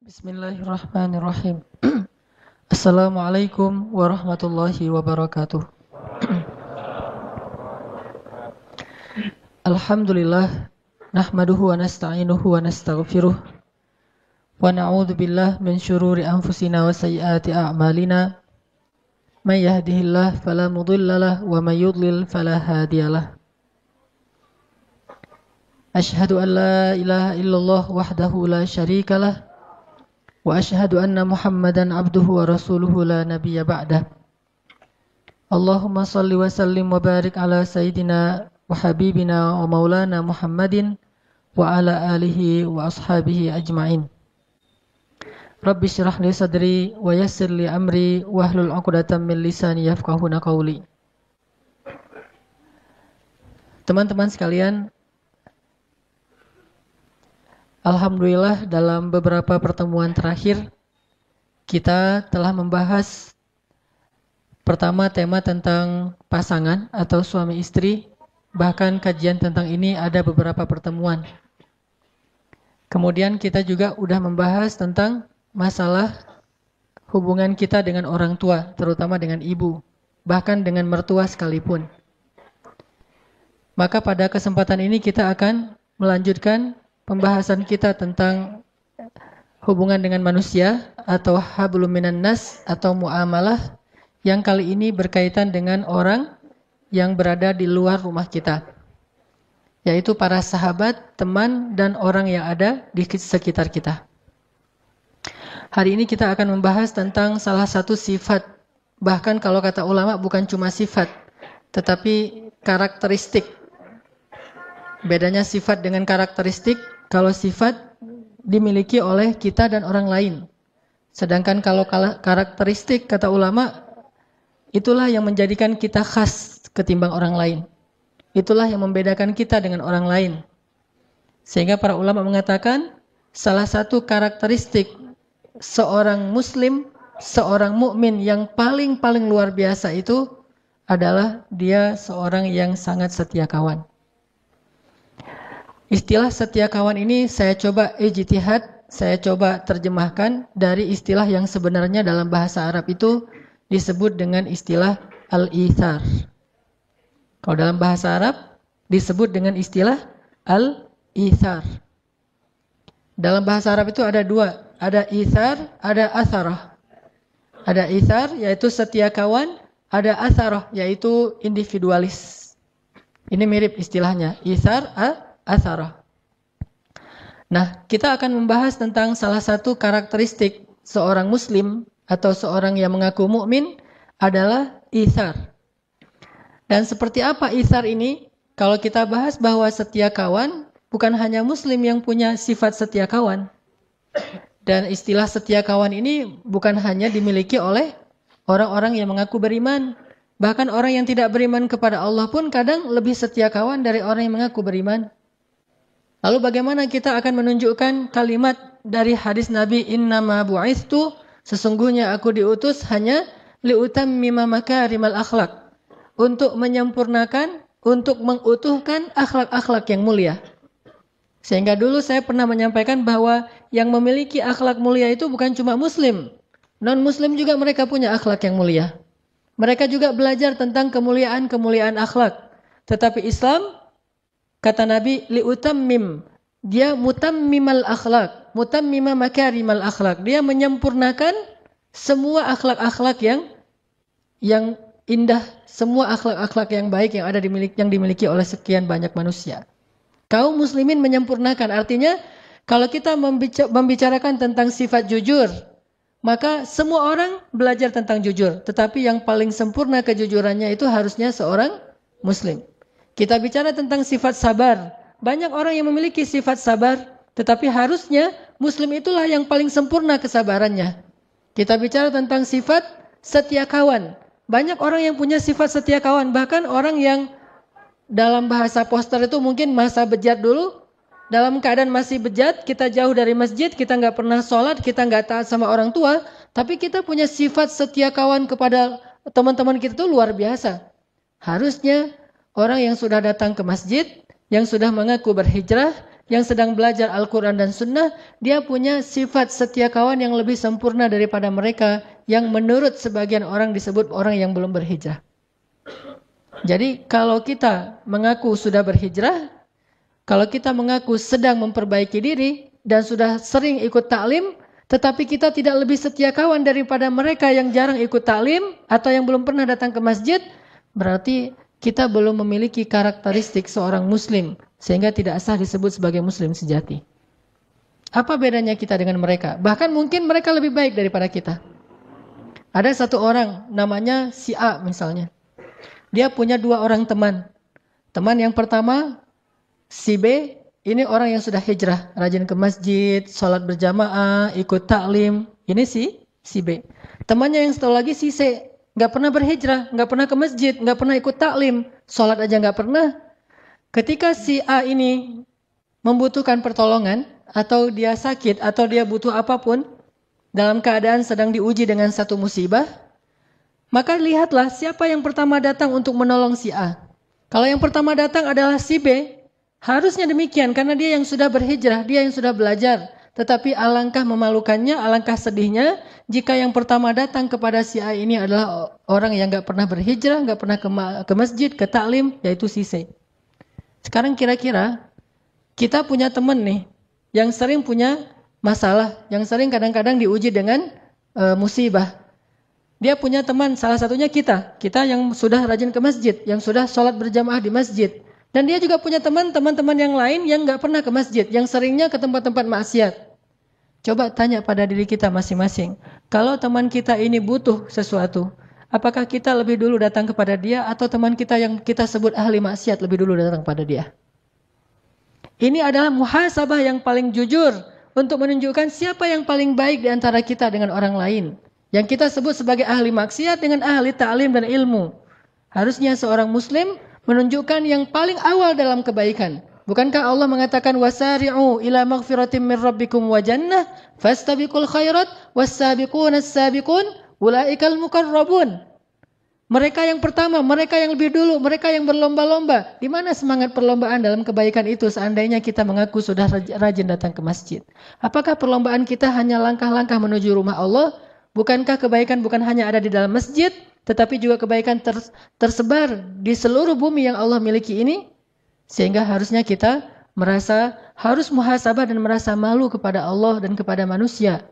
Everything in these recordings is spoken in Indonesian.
Bismillahirrahmanirrahim. Assalamualaikum warahmatullahi wabarakatuh. Alhamdulillah, nahmaduhu wa nasta'inuhu wa nastaghfiruh wa na'udzu billahi min syururi anfusina wa sayyiati a'malina. May yahdihillahu fala mudhillalah wa may yudlil fala hadiyalah. Asyhadu an la ilaha illallah wahdahu la syarikalah wa asyhadu anna Muhammadan abduhu wa rasuluhu la nabiyya ba'dah. Allahumma salli wa sallim wa barik ala sayyidina wa habibina wa maulana Muhammadin wa ala alihi wa ashabihi ajma'in. Rabbi syrah li sadri wa yassir li amri wahlul 'uqdatam min lisani yafqahuna qawli. Teman-teman sekalian, alhamdulillah dalam beberapa pertemuan terakhir kita telah membahas pertama tema tentang pasangan atau suami istri. Bahkan kajian tentang ini ada beberapa pertemuan. Kemudian kita juga sudah membahas tentang masalah hubungan kita dengan orang tua, terutama dengan ibu, bahkan dengan mertua sekalipun. Maka pada kesempatan ini kita akan melanjutkan pembahasan kita tentang hubungan dengan manusia atau hablum minan nas atau muamalah, yang kali ini berkaitan dengan orang yang berada di luar rumah kita, yaitu para sahabat, teman, dan orang yang ada di sekitar kita. Hari ini kita akan membahas tentang salah satu sifat, bahkan kalau kata ulama bukan cuma sifat, tetapi karakteristik. Bedanya sifat dengan karakteristik, kalau sifat dimiliki oleh kita dan orang lain. Sedangkan kalau karakteristik, kata ulama, itulah yang menjadikan kita khas ketimbang orang lain. Itulah yang membedakan kita dengan orang lain. Sehingga para ulama mengatakan, salah satu karakteristik seorang muslim, seorang mukmin yang paling luar biasa itu adalah dia seorang yang sangat setia kawan. Istilah setia kawan ini saya coba ijtihad, saya coba terjemahkan dari istilah yang sebenarnya dalam bahasa Arab itu disebut dengan istilah al-ithar. Kalau dalam bahasa Arab disebut dengan istilah al-ithar. Dalam bahasa Arab itu ada dua, ada ithar, ada atharah. Ada ithar yaitu setia kawan, ada atharah yaitu individualis. Ini mirip istilahnya, ithar, atharah. Nah, kita akan membahas tentang salah satu karakteristik seorang muslim atau seorang yang mengaku mukmin adalah ithar. Dan seperti apa ithar ini? Kalau kita bahas bahwa setia kawan, bukan hanya muslim yang punya sifat setia kawan. Dan istilah setia kawan ini bukan hanya dimiliki oleh orang-orang yang mengaku beriman. Bahkan orang yang tidak beriman kepada Allah pun kadang lebih setia kawan dari orang yang mengaku beriman. Lalu bagaimana kita akan menunjukkan kalimat dari hadis Nabi, innama bu'ithtu, sesungguhnya aku diutus hanya liutammima makarimal akhlak, untuk menyempurnakan, untuk mengutuhkan akhlak-akhlak yang mulia. Sehingga dulu saya pernah menyampaikan bahwa yang memiliki akhlak mulia itu bukan cuma muslim, non-muslim juga mereka punya akhlak yang mulia. Mereka juga belajar tentang kemuliaan akhlak. Tetapi Islam, kata Nabi, liutammim, dia mutammimal akhlak, mutammima makarimal akhlak. Dia menyempurnakan semua akhlak-akhlak yang indah, semua akhlak-akhlak yang baik yang dimiliki oleh sekian banyak manusia. Kaum muslimin menyempurnakan, artinya kalau kita membicarakan tentang sifat jujur, maka semua orang belajar tentang jujur, tetapi yang paling sempurna kejujurannya itu harusnya seorang muslim. Kita bicara tentang sifat sabar, banyak orang yang memiliki sifat sabar, tetapi harusnya muslim itulah yang paling sempurna kesabarannya. Kita bicara tentang sifat setia kawan, banyak orang yang punya sifat setia kawan, bahkan orang yang dalam bahasa poster itu mungkin masa bejat dulu, dalam keadaan masih bejat, kita jauh dari masjid, kita nggak pernah sholat, kita nggak taat sama orang tua, tapi kita punya sifat setia kawan kepada teman-teman kita itu luar biasa. Harusnya orang yang sudah datang ke masjid, yang sudah mengaku berhijrah, yang sedang belajar Al-Quran dan Sunnah, dia punya sifat setia kawan yang lebih sempurna daripada mereka yang menurut sebagian orang disebut orang yang belum berhijrah. Jadi kalau kita mengaku sudah berhijrah, kalau kita mengaku sedang memperbaiki diri dan sudah sering ikut taklim, tetapi kita tidak lebih setia kawan daripada mereka yang jarang ikut taklim atau yang belum pernah datang ke masjid, berarti kita belum memiliki karakteristik seorang muslim sehingga tidak sah disebut sebagai muslim sejati. Apa bedanya kita dengan mereka? Bahkan mungkin mereka lebih baik daripada kita. Ada satu orang namanya si A misalnya. Dia punya 2 orang teman. Teman yang pertama, si B, ini orang yang sudah hijrah, rajin ke masjid, sholat berjamaah, ikut taklim. Ini si B. Temannya yang satu lagi si C, nggak pernah berhijrah, nggak pernah ke masjid, nggak pernah ikut taklim, sholat aja nggak pernah. Ketika si A ini membutuhkan pertolongan, atau dia sakit, atau dia butuh apapun, dalam keadaan sedang diuji dengan satu musibah, maka lihatlah siapa yang pertama datang untuk menolong si A. Kalau yang pertama datang adalah si B, harusnya demikian karena dia yang sudah berhijrah, dia yang sudah belajar. Tetapi alangkah memalukannya, alangkah sedihnya jika yang pertama datang kepada si A ini adalah orang yang gak pernah berhijrah, gak pernah ke masjid, ke taklim, yaitu si C. Sekarang kira-kira kita punya teman nih yang sering punya masalah, yang sering kadang-kadang diuji dengan musibah. Dia punya teman, salah satunya kita yang sudah rajin ke masjid, yang sudah sholat berjamaah di masjid. Dan dia juga punya teman-teman yang lain yang gak pernah ke masjid, yang seringnya ke tempat-tempat maksiat. Coba tanya pada diri kita masing-masing, kalau teman kita ini butuh sesuatu, apakah kita lebih dulu datang kepada dia atau teman kita yang kita sebut ahli maksiat lebih dulu datang kepada dia? Ini adalah muhasabah yang paling jujur untuk menunjukkan siapa yang paling baik di antara kita dengan orang lain. Yang kita sebut sebagai ahli maksiat dengan ahli ta'lim dan ilmu. Harusnya seorang muslim menunjukkan yang paling awal dalam kebaikan. Bukankah Allah mengatakan wasari'u ila maghfiratin min rabbikum wa jannah fastabiqul khairat was-sabiquna as-sabiqun ulaikal muqarrabun. Mereka yang pertama, mereka yang lebih dulu, mereka yang berlomba-lomba. Di mana semangat perlombaan dalam kebaikan itu seandainya kita mengaku sudah rajin datang ke masjid? Apakah perlombaan kita hanya langkah-langkah menuju rumah Allah? Bukankah kebaikan bukan hanya ada di dalam masjid, tetapi juga kebaikan tersebar di seluruh bumi yang Allah miliki ini? Sehingga harusnya kita harus muhasabah dan merasa malu kepada Allah dan kepada manusia.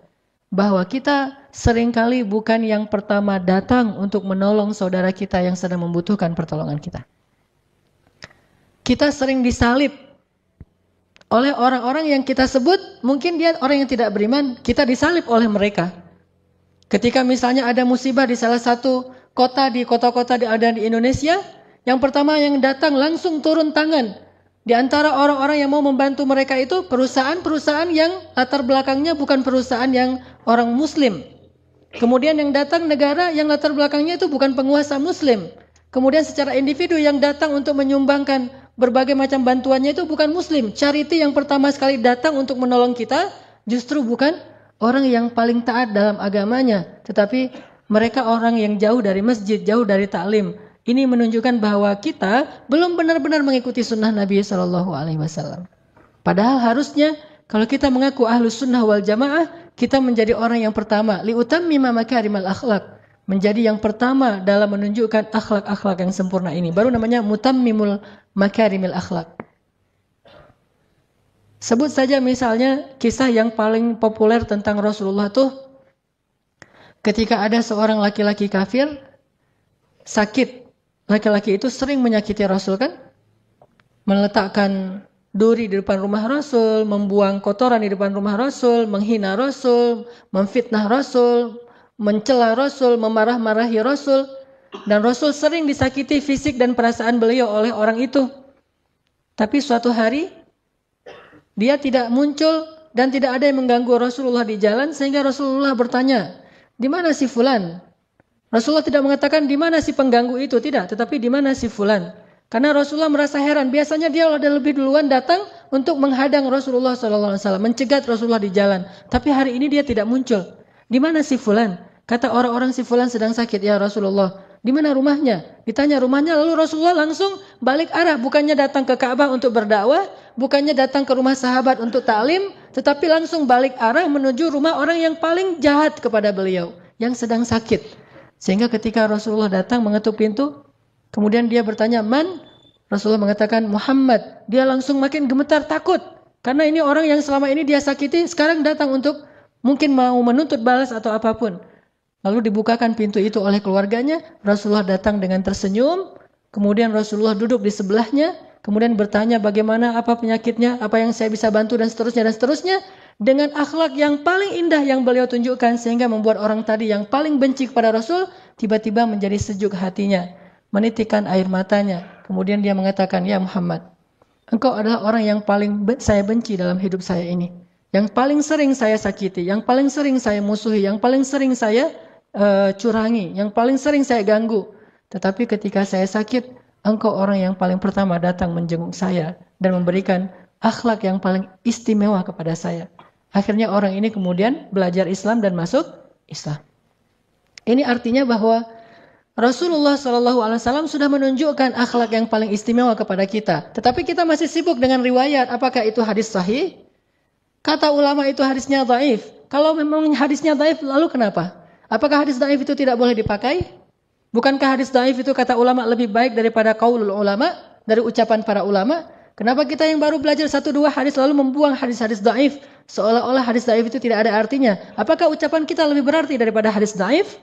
Bahwa kita seringkali bukan yang pertama datang untuk menolong saudara kita yang sedang membutuhkan pertolongan kita. Kita sering disalib oleh orang-orang yang kita sebut, mungkin dia orang yang tidak beriman, kita disalib oleh mereka. Ketika misalnya ada musibah di salah satu kota di kota-kota ada di Indonesia, yang pertama yang datang langsung turun tangan. Di antara orang-orang yang mau membantu mereka itu perusahaan-perusahaan yang latar belakangnya bukan perusahaan yang orang muslim. Kemudian yang datang negara yang latar belakangnya itu bukan penguasa muslim. Kemudian secara individu yang datang untuk menyumbangkan berbagai macam bantuannya itu bukan muslim. Charity yang pertama sekali datang untuk menolong kita justru bukan orang yang paling taat dalam agamanya, tetapi mereka orang yang jauh dari masjid, jauh dari taklim. Ini menunjukkan bahwa kita belum benar-benar mengikuti sunnah Nabi SAW. Padahal harusnya kalau kita mengaku ahlus sunnah wal jamaah, kita menjadi orang yang pertama. Liutammima makarimal akhlak. Menjadi yang pertama dalam menunjukkan akhlak-akhlak yang sempurna ini. Baru namanya mutammimul makarimil akhlak. Sebut saja misalnya kisah yang paling populer tentang Rasulullah tuh ketika ada seorang laki-laki kafir sakit. Laki-laki itu sering menyakiti Rasul kan? Meletakkan duri di depan rumah Rasul, membuang kotoran di depan rumah Rasul, menghina Rasul, memfitnah Rasul, mencela Rasul, memarah-marahi Rasul. Dan Rasul sering disakiti fisik dan perasaan beliau oleh orang itu. Tapi suatu hari dia tidak muncul dan tidak ada yang mengganggu Rasulullah di jalan sehingga Rasulullah bertanya, "Di mana si fulan?" Rasulullah tidak mengatakan di mana si pengganggu itu, tidak, tetapi di mana si fulan. Karena Rasulullah merasa heran, biasanya dia ada lebih duluan datang untuk menghadang Rasulullah SAW, mencegat Rasulullah di jalan. Tapi hari ini dia tidak muncul. Di mana si fulan? Kata orang-orang si fulan sedang sakit ya Rasulullah. Di mana rumahnya? Ditanya rumahnya, lalu Rasulullah langsung balik arah. Bukannya datang ke Ka'bah untuk berdakwah, bukannya datang ke rumah sahabat untuk ta'lim, tetapi langsung balik arah menuju rumah orang yang paling jahat kepada beliau, yang sedang sakit. Sehingga ketika Rasulullah datang mengetuk pintu, kemudian dia bertanya, "Man?" Rasulullah mengatakan, "Muhammad." Dia langsung makin gemetar, takut. Karena ini orang yang selama ini dia sakiti, sekarang datang untuk mungkin mau menuntut balas atau apapun. Lalu dibukakan pintu itu oleh keluarganya. Rasulullah datang dengan tersenyum. Kemudian Rasulullah duduk di sebelahnya. Kemudian bertanya bagaimana, apa penyakitnya, apa yang saya bisa bantu dan seterusnya dan seterusnya. Dengan akhlak yang paling indah yang beliau tunjukkan. Sehingga membuat orang tadi yang paling benci kepada Rasul tiba-tiba menjadi sejuk hatinya. Menitikan air matanya. Kemudian dia mengatakan, "Ya Muhammad, engkau adalah orang yang paling saya benci dalam hidup saya ini. Yang paling sering saya sakiti, yang paling sering saya musuhi, yang paling sering saya curangi, yang paling sering saya ganggu. Tetapi ketika saya sakit, engkau orang yang paling pertama datang menjenguk saya dan memberikan akhlak yang paling istimewa kepada saya." Akhirnya orang ini kemudian belajar Islam dan masuk Islam. Ini artinya bahwa Rasulullah SAW sudah menunjukkan akhlak yang paling istimewa kepada kita. Tetapi kita masih sibuk dengan riwayat. Apakah itu hadis sahih? Kata ulama itu hadisnya dhaif. Kalau memang hadisnya dhaif, lalu kenapa? Apakah hadis dhaif itu tidak boleh dipakai? Bukankah hadis dhaif itu kata ulama lebih baik daripada qaulul ulama, dari ucapan para ulama? Kenapa kita yang baru belajar 1-2 hadis lalu membuang hadis-hadis dhaif? Seolah-olah hadis dhaif itu tidak ada artinya. Apakah ucapan kita lebih berarti daripada hadis dhaif?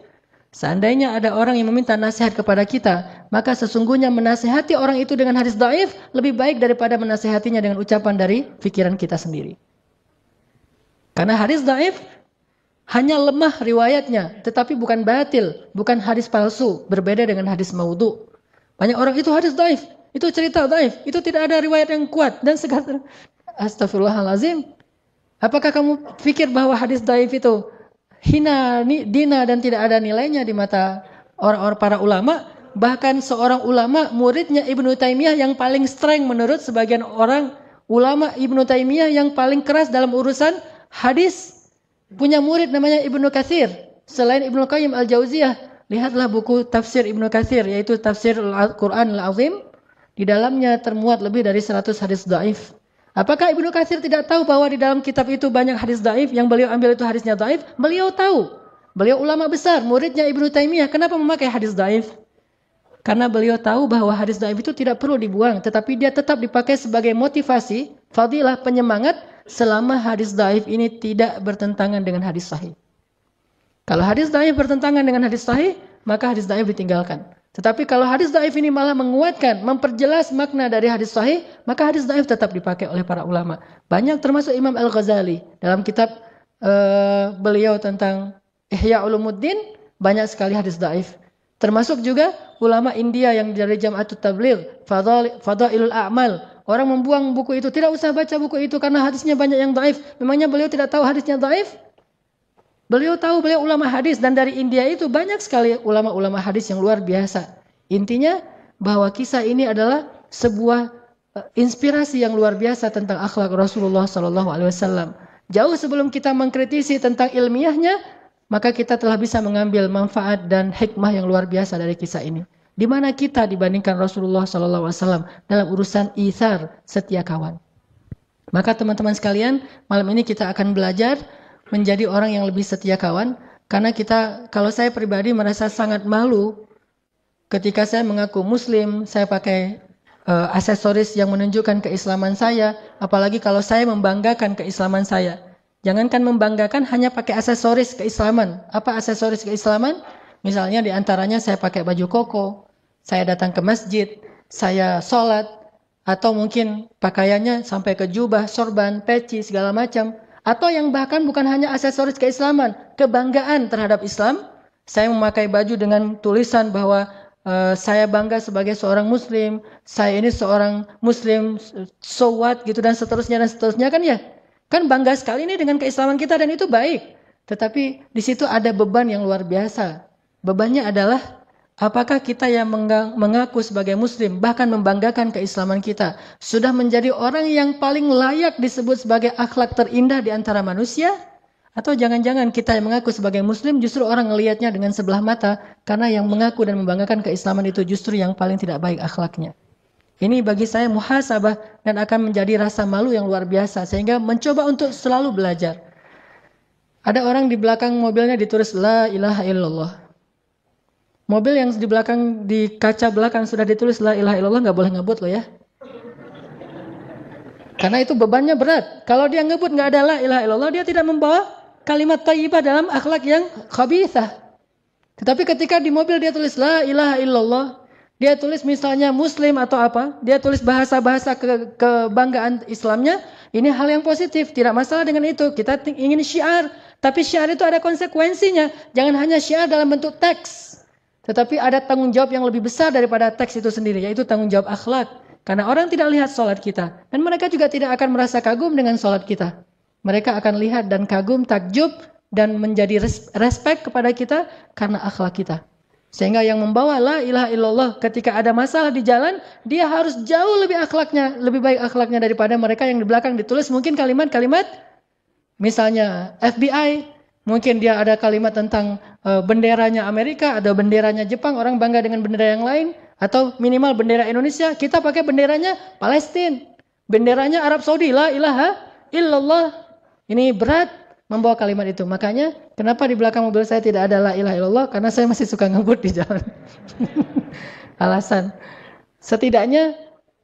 Seandainya ada orang yang meminta nasihat kepada kita, maka sesungguhnya menasihati orang itu dengan hadis dhaif lebih baik daripada menasihatinya dengan ucapan dari pikiran kita sendiri. Karena hadis dhaif hanya lemah riwayatnya, tetapi bukan batil, bukan hadis palsu, berbeda dengan hadis maudhu. Banyak orang itu hadis dhaif, itu cerita dhaif, itu tidak ada riwayat yang kuat dan segala. Astagfirullahalazim. Apakah kamu pikir bahwa hadis dhaif itu hina, dina dan tidak ada nilainya di mata orang-orang para ulama? Bahkan seorang ulama, muridnya Ibnu Taimiyah yang paling streng menurut sebagian orang ulama, Ibnu Taimiyah yang paling keras dalam urusan hadis, punya murid namanya Ibnu Katsir. Selain Ibnu Qayyim Al-Jauziyah, lihatlah buku tafsir Ibnu Katsir, yaitu tafsir Al-Quran Al-Azim. Di dalamnya termuat lebih dari 100 hadis dhaif. Apakah Ibnu Katsir tidak tahu bahwa di dalam kitab itu banyak hadis dhaif, yang beliau ambil itu hadisnya dhaif? Beliau tahu. Beliau ulama besar, muridnya Ibnu Taimiyah. Kenapa memakai hadis dhaif? Karena beliau tahu bahwa hadis dhaif itu tidak perlu dibuang, tetapi dia tetap dipakai sebagai motivasi, fadilah, penyemangat, selama hadis dhaif ini tidak bertentangan dengan hadis sahih. Kalau hadis dhaif bertentangan dengan hadis sahih, maka hadis dhaif ditinggalkan. Tetapi kalau hadis dhaif ini malah menguatkan, memperjelas makna dari hadis sahih, maka hadis dhaif tetap dipakai oleh para ulama. Banyak termasuk Imam Al-Ghazali dalam kitab beliau tentang Ihya Ulumuddin, banyak sekali hadis dhaif. Termasuk juga ulama India yang dari Jam'atut Tabligh, Fadailul A'mal. Orang membuang buku itu, tidak usah baca buku itu karena hadisnya banyak yang dhaif. Memangnya beliau tidak tahu hadisnya dhaif? Beliau tahu, beliau ulama hadis, dan dari India itu banyak sekali ulama-ulama hadis yang luar biasa. Intinya bahwa kisah ini adalah sebuah inspirasi yang luar biasa tentang akhlak Rasulullah SAW. Jauh sebelum kita mengkritisi tentang ilmiahnya, maka kita telah bisa mengambil manfaat dan hikmah yang luar biasa dari kisah ini. Di mana kita dibandingkan Rasulullah SAW dalam urusan itsar, setia kawan. Maka teman-teman sekalian, malam ini kita akan belajar menjadi orang yang lebih setia kawan. Karena kita, kalau saya pribadi merasa sangat malu ketika saya mengaku muslim, saya pakai aksesoris yang menunjukkan keislaman saya. Apalagi kalau saya membanggakan keislaman saya. Jangankan membanggakan, hanya pakai aksesoris keislaman. Apa aksesoris keislaman? Misalnya diantaranya saya pakai baju koko, saya datang ke masjid, saya sholat, atau mungkin pakaiannya sampai ke jubah, sorban, peci, segala macam. Atau yang bahkan bukan hanya aksesoris keislaman, kebanggaan terhadap Islam. Saya memakai baju dengan tulisan bahwa saya bangga sebagai seorang muslim, saya ini seorang muslim, so what, gitu, dan seterusnya kan ya. Kan bangga sekali ini dengan keislaman kita dan itu baik. Tetapi di situ ada beban yang luar biasa. Bebannya adalah apakah kita yang mengaku sebagai muslim, bahkan membanggakan keislaman kita, sudah menjadi orang yang paling layak disebut sebagai akhlak terindah di antara manusia? Atau jangan-jangan kita yang mengaku sebagai muslim justru orang ngelihatnya dengan sebelah mata karena yang mengaku dan membanggakan keislaman itu justru yang paling tidak baik akhlaknya. Ini bagi saya muhasabah dan akan menjadi rasa malu yang luar biasa sehingga mencoba untuk selalu belajar. Ada orang di belakang mobilnya ditulis la ilaha illallah. Mobil yang di belakang, di kaca belakang sudah ditulis la ilaha illallah, nggak boleh ngebut loh ya. Karena itu bebannya berat. Kalau dia ngebut nggak ada la ilaha illallah, dia tidak membawa kalimat thayyibah dalam akhlak yang khabithah. Tetapi ketika di mobil dia tulis la ilaha illallah, dia tulis misalnya muslim atau apa, dia tulis bahasa-bahasa kebanggaan Islamnya, ini hal yang positif, tidak masalah dengan itu. Kita ingin syiar, tapi syiar itu ada konsekuensinya. Jangan hanya syiar dalam bentuk teks, tetapi ada tanggung jawab yang lebih besar daripada teks itu sendiri, yaitu tanggung jawab akhlak. Karena orang tidak lihat sholat kita, dan mereka juga tidak akan merasa kagum dengan sholat kita. Mereka akan lihat dan kagum, takjub, dan menjadi respect kepada kita karena akhlak kita. Sehingga yang membawa la ilaha illallah ketika ada masalah di jalan, dia harus jauh lebih akhlaknya, lebih baik akhlaknya daripada mereka yang di belakang ditulis mungkin kalimat-kalimat, misalnya FBI, mungkin dia ada kalimat tentang benderanya Amerika, ada benderanya Jepang, orang bangga dengan bendera yang lain, atau minimal bendera Indonesia, kita pakai benderanya Palestina, benderanya Arab Saudi, la ilaha illallah. Ini berat membawa kalimat itu. Makanya kenapa di belakang mobil saya tidak ada la ilaha illallah? Karena saya masih suka ngebut di jalan. Alasan. Setidaknya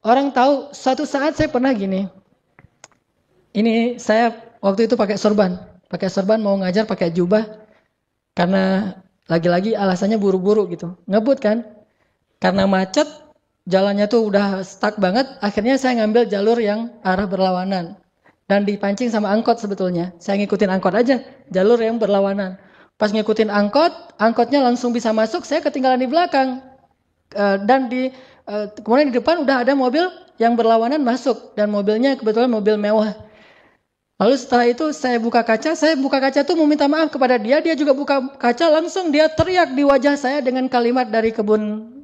orang tahu suatu saat saya pernah gini. Ini saya waktu itu pakai sorban. Pakai sorban mau ngajar pakai jubah. Karena lagi-lagi alasannya buru-buru gitu. Ngebut kan? Karena macet, jalannya tuh udah stuck banget. Akhirnya saya ngambil jalur yang arah berlawanan. Dan dipancing sama angkot sebetulnya. Saya ngikutin angkot aja, jalur yang berlawanan. Pas ngikutin angkot, angkotnya langsung bisa masuk, saya ketinggalan di belakang. Kemudian di depan udah ada mobil yang berlawanan masuk. Dan mobilnya kebetulan mobil mewah. Lalu setelah itu saya buka kaca tuh mau minta maaf kepada dia. Dia juga buka kaca, langsung dia teriak di wajah saya dengan kalimat dari kebun.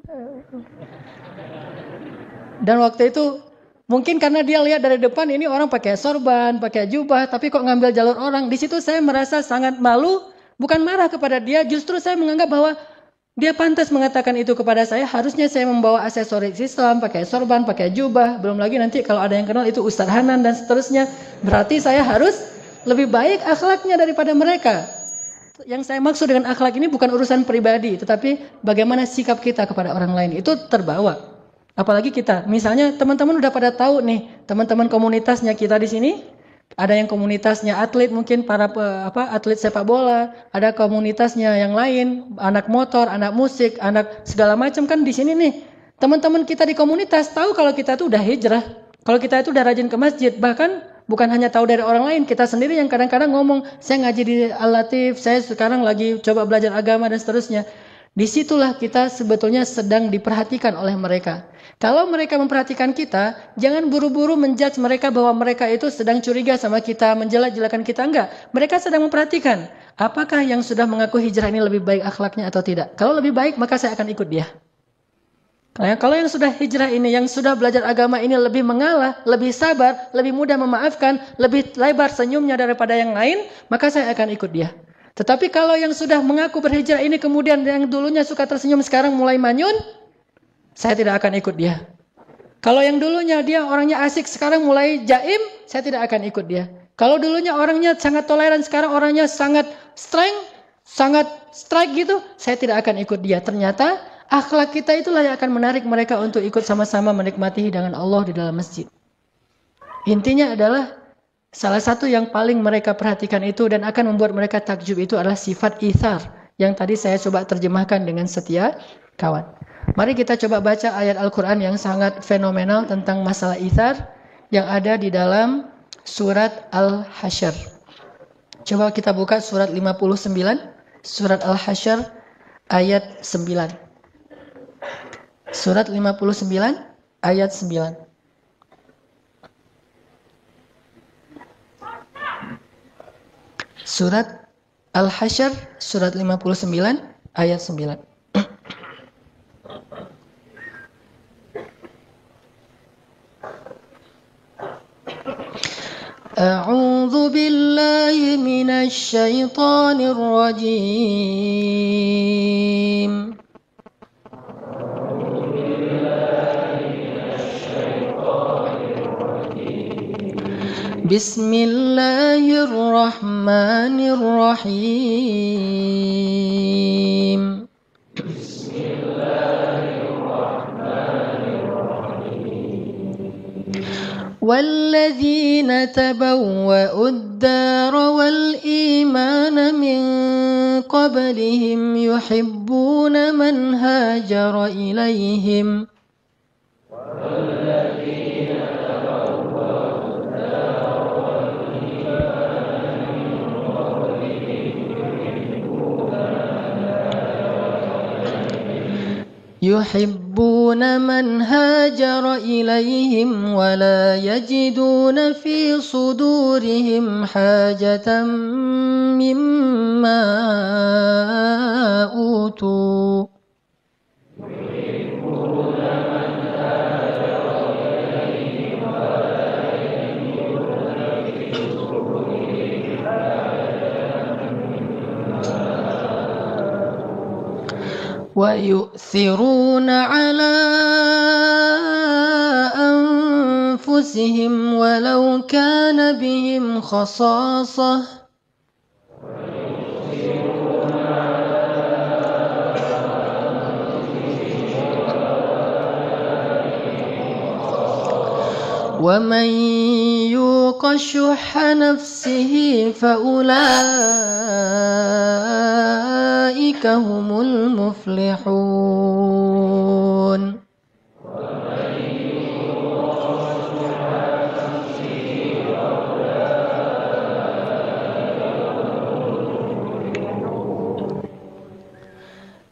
Dan waktu itu mungkin karena dia lihat dari depan ini orang pakai sorban, pakai jubah, tapi kok ngambil jalur orang. Di situ saya merasa sangat malu, bukan marah kepada dia, justru saya menganggap bahwa dia pantas mengatakan itu kepada saya. Harusnya saya membawa aksesoris Islam, pakai sorban, pakai jubah. Belum lagi nanti kalau ada yang kenal itu Ustadz Hanan dan seterusnya. Berarti saya harus lebih baik akhlaknya daripada mereka. Yang saya maksud dengan akhlak ini bukan urusan pribadi, tetapi bagaimana sikap kita kepada orang lain. Itu terbawa. Apalagi kita, misalnya teman-teman udah pada tahu nih, teman-teman komunitasnya kita di sini, ada yang komunitasnya atlet mungkin para atlet sepak bola, ada komunitasnya yang lain, anak motor, anak musik, anak segala macam kan di sini nih. Teman-teman kita di komunitas tahu kalau kita tuh udah hijrah, kalau kita itu udah rajin ke masjid, bahkan bukan hanya tahu dari orang lain, kita sendiri yang kadang-kadang ngomong, saya ngaji di Al-Latif, saya sekarang lagi coba belajar agama dan seterusnya. Disitulah kita sebetulnya sedang diperhatikan oleh mereka. Kalau mereka memperhatikan kita, jangan buru-buru menjudge mereka bahwa mereka itu sedang curiga sama kita, menjelek-jelekan kita. Enggak, mereka sedang memperhatikan apakah yang sudah mengaku hijrah ini lebih baik akhlaknya atau tidak. Kalau lebih baik, maka saya akan ikut dia. Kalau yang sudah hijrah ini, yang sudah belajar agama ini lebih mengalah, lebih sabar, lebih mudah memaafkan, lebih lebar senyumnya daripada yang lain, maka saya akan ikut dia. Tetapi kalau yang sudah mengaku berhijrah ini kemudian yang dulunya suka tersenyum sekarang mulai manyun, saya tidak akan ikut dia. Kalau yang dulunya dia orangnya asik sekarang mulai jaim, saya tidak akan ikut dia. Kalau dulunya orangnya sangat toleran sekarang orangnya sangat strike gitu, saya tidak akan ikut dia. Ternyata akhlak kita itulah yang akan menarik mereka untuk ikut sama-sama menikmati hidangan Allah di dalam masjid. Intinya adalah salah satu yang paling mereka perhatikan itu dan akan membuat mereka takjub itu adalah sifat ithar yang tadi saya coba terjemahkan dengan setia kawan. Mari kita coba baca ayat Al-Quran yang sangat fenomenal tentang masalah ithar yang ada di dalam surat Al-Hasyr. Coba kita buka surat 59, surat Al-Hasyr ayat 9. Surat 59 ayat 9. Surat Al-Hasyr surat 59 ayat 9. أعوذ أعوذ بالله من الشيطان الرجيم بسم الله الرحمن الرحيم والذين تبوأوا الدار والإيمان من قبلهم يحبون من هاجر إليهم ولا يجدون في صدورهم حاجة مما أوتوا ويؤثرون على أنفسهم ولو كان بهم خصاصة ومن يوق شح نفسه فأولئك هم المفلحون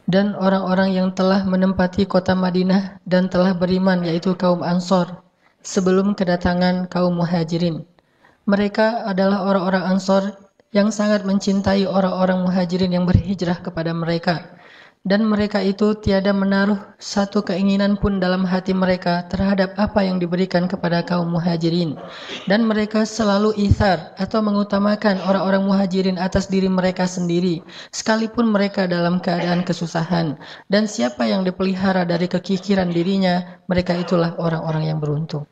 Dan orang-orang yang telah menempati kota Madinah dan telah beriman, yaitu kaum Ansor, sebelum kedatangan kaum Muhajirin. Mereka adalah orang-orang Ansor yang sangat mencintai orang-orang Muhajirin yang berhijrah kepada mereka. Dan mereka itu tiada menaruh satu keinginan pun dalam hati mereka terhadap apa yang diberikan kepada kaum Muhajirin. Dan mereka selalu ithar atau mengutamakan orang-orang Muhajirin atas diri mereka sendiri, sekalipun mereka dalam keadaan kesusahan. Dan siapa yang dipelihara dari kekikiran dirinya, mereka itulah orang-orang yang beruntung.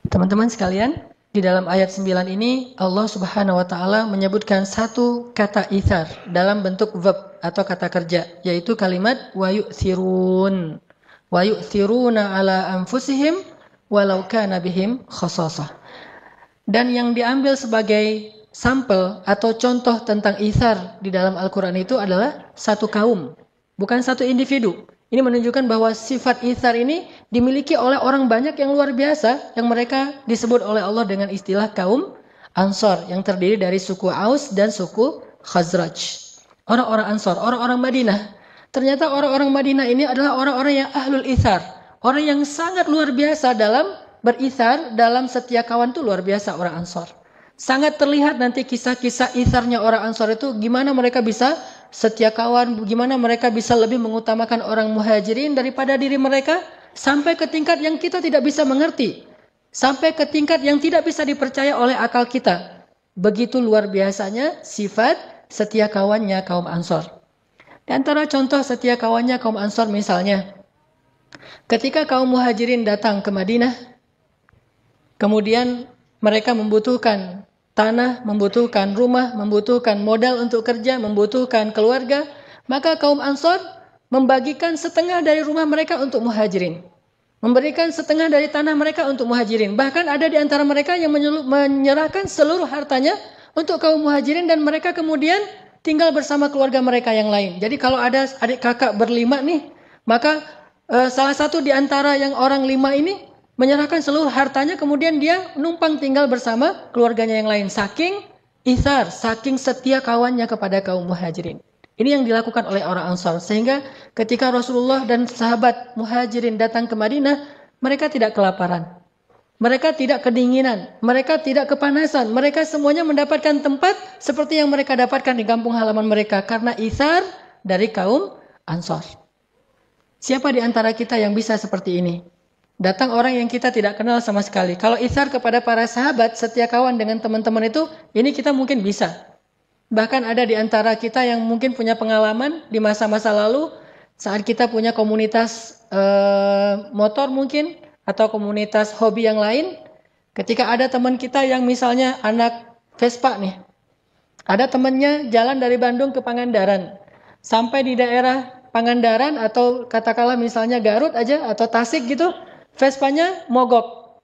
Teman-teman sekalian, di dalam ayat 9 ini Allah Subhanahu wa taala menyebutkan satu kata ithar dalam bentuk verb atau kata kerja, yaitu kalimat wa yu'thirun. Wa yu'thiruna ala anfusihim walau kana bihim khasasah. Dan yang diambil sebagai sampel atau contoh tentang ithar di dalam Al-Qur'an itu adalah satu kaum, bukan satu individu. Ini menunjukkan bahwa sifat ithar ini dimiliki oleh orang banyak yang luar biasa, yang mereka disebut oleh Allah dengan istilah kaum Ansor, yang terdiri dari suku Aus dan suku Khazraj. Orang-orang Ansor, orang-orang Madinah. Ternyata orang-orang Madinah ini adalah orang-orang yang ahlul ithar, orang yang sangat luar biasa dalam berithar, dalam setia kawan itu luar biasa orang Ansor. Sangat terlihat nanti kisah-kisah itharnya orang Ansor itu, gimana mereka bisa setia kawan, bagaimana mereka bisa lebih mengutamakan orang Muhajirin daripada diri mereka, sampai ke tingkat yang kita tidak bisa mengerti, sampai ke tingkat yang tidak bisa dipercaya oleh akal kita. Begitu luar biasanya sifat setia kawannya kaum Ansor. Di antara contoh setia kawannya kaum Ansor misalnya, ketika kaum Muhajirin datang ke Madinah, kemudian mereka membutuhkan tanah, membutuhkan rumah, membutuhkan modal untuk kerja, membutuhkan keluarga, maka kaum Ansor membagikan setengah dari rumah mereka untuk Muhajirin, memberikan setengah dari tanah mereka untuk Muhajirin. Bahkan ada di antara mereka yang menyerahkan seluruh hartanya untuk kaum Muhajirin, dan mereka kemudian tinggal bersama keluarga mereka yang lain. Jadi kalau ada adik kakak berlima nih, maka salah satu di antara yang orang 5 ini menyerahkan seluruh hartanya, kemudian dia numpang tinggal bersama keluarganya yang lain. Saking ithar, saking setia kawannya kepada kaum Muhajirin. Ini yang dilakukan oleh orang Ansar. Sehingga ketika Rasulullah dan sahabat Muhajirin datang ke Madinah, mereka tidak kelaparan, mereka tidak kedinginan, mereka tidak kepanasan. Mereka semuanya mendapatkan tempat seperti yang mereka dapatkan di kampung halaman mereka, karena ithar dari kaum Ansar. Siapa di antara kita yang bisa seperti ini? Datang orang yang kita tidak kenal sama sekali. Kalau itsar kepada para sahabat, setia kawan dengan teman-teman itu, ini kita mungkin bisa. Bahkan ada di antara kita yang mungkin punya pengalaman di masa-masa lalu, saat kita punya komunitas motor mungkin, atau komunitas hobi yang lain, ketika ada teman kita yang misalnya anak Vespa nih, ada temannya jalan dari Bandung ke Pangandaran. Sampai di daerah Pangandaran atau katakanlah misalnya Garut aja atau Tasik gitu, Vespanya mogok.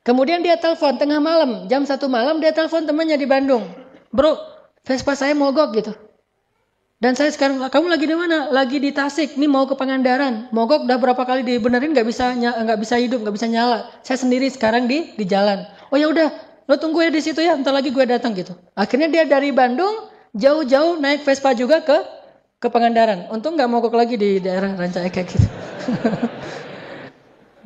Kemudian dia telepon tengah malam, jam 1 malam dia telepon temannya di Bandung. Bro, Vespa saya mogok gitu. Dan saya sekarang, kamu lagi di mana? Lagi di Tasik, ini mau ke Pangandaran. Mogok udah berapa kali dibenerin nggak bisa hidup, nggak bisa nyala. Saya sendiri sekarang di jalan. Oh ya udah, lo tunggu ya di situ ya, entar lagi gue datang gitu. Akhirnya dia dari Bandung jauh-jauh naik Vespa juga ke Pangandaran. Untung nggak mogok lagi di daerah Ranca Ekek gitu.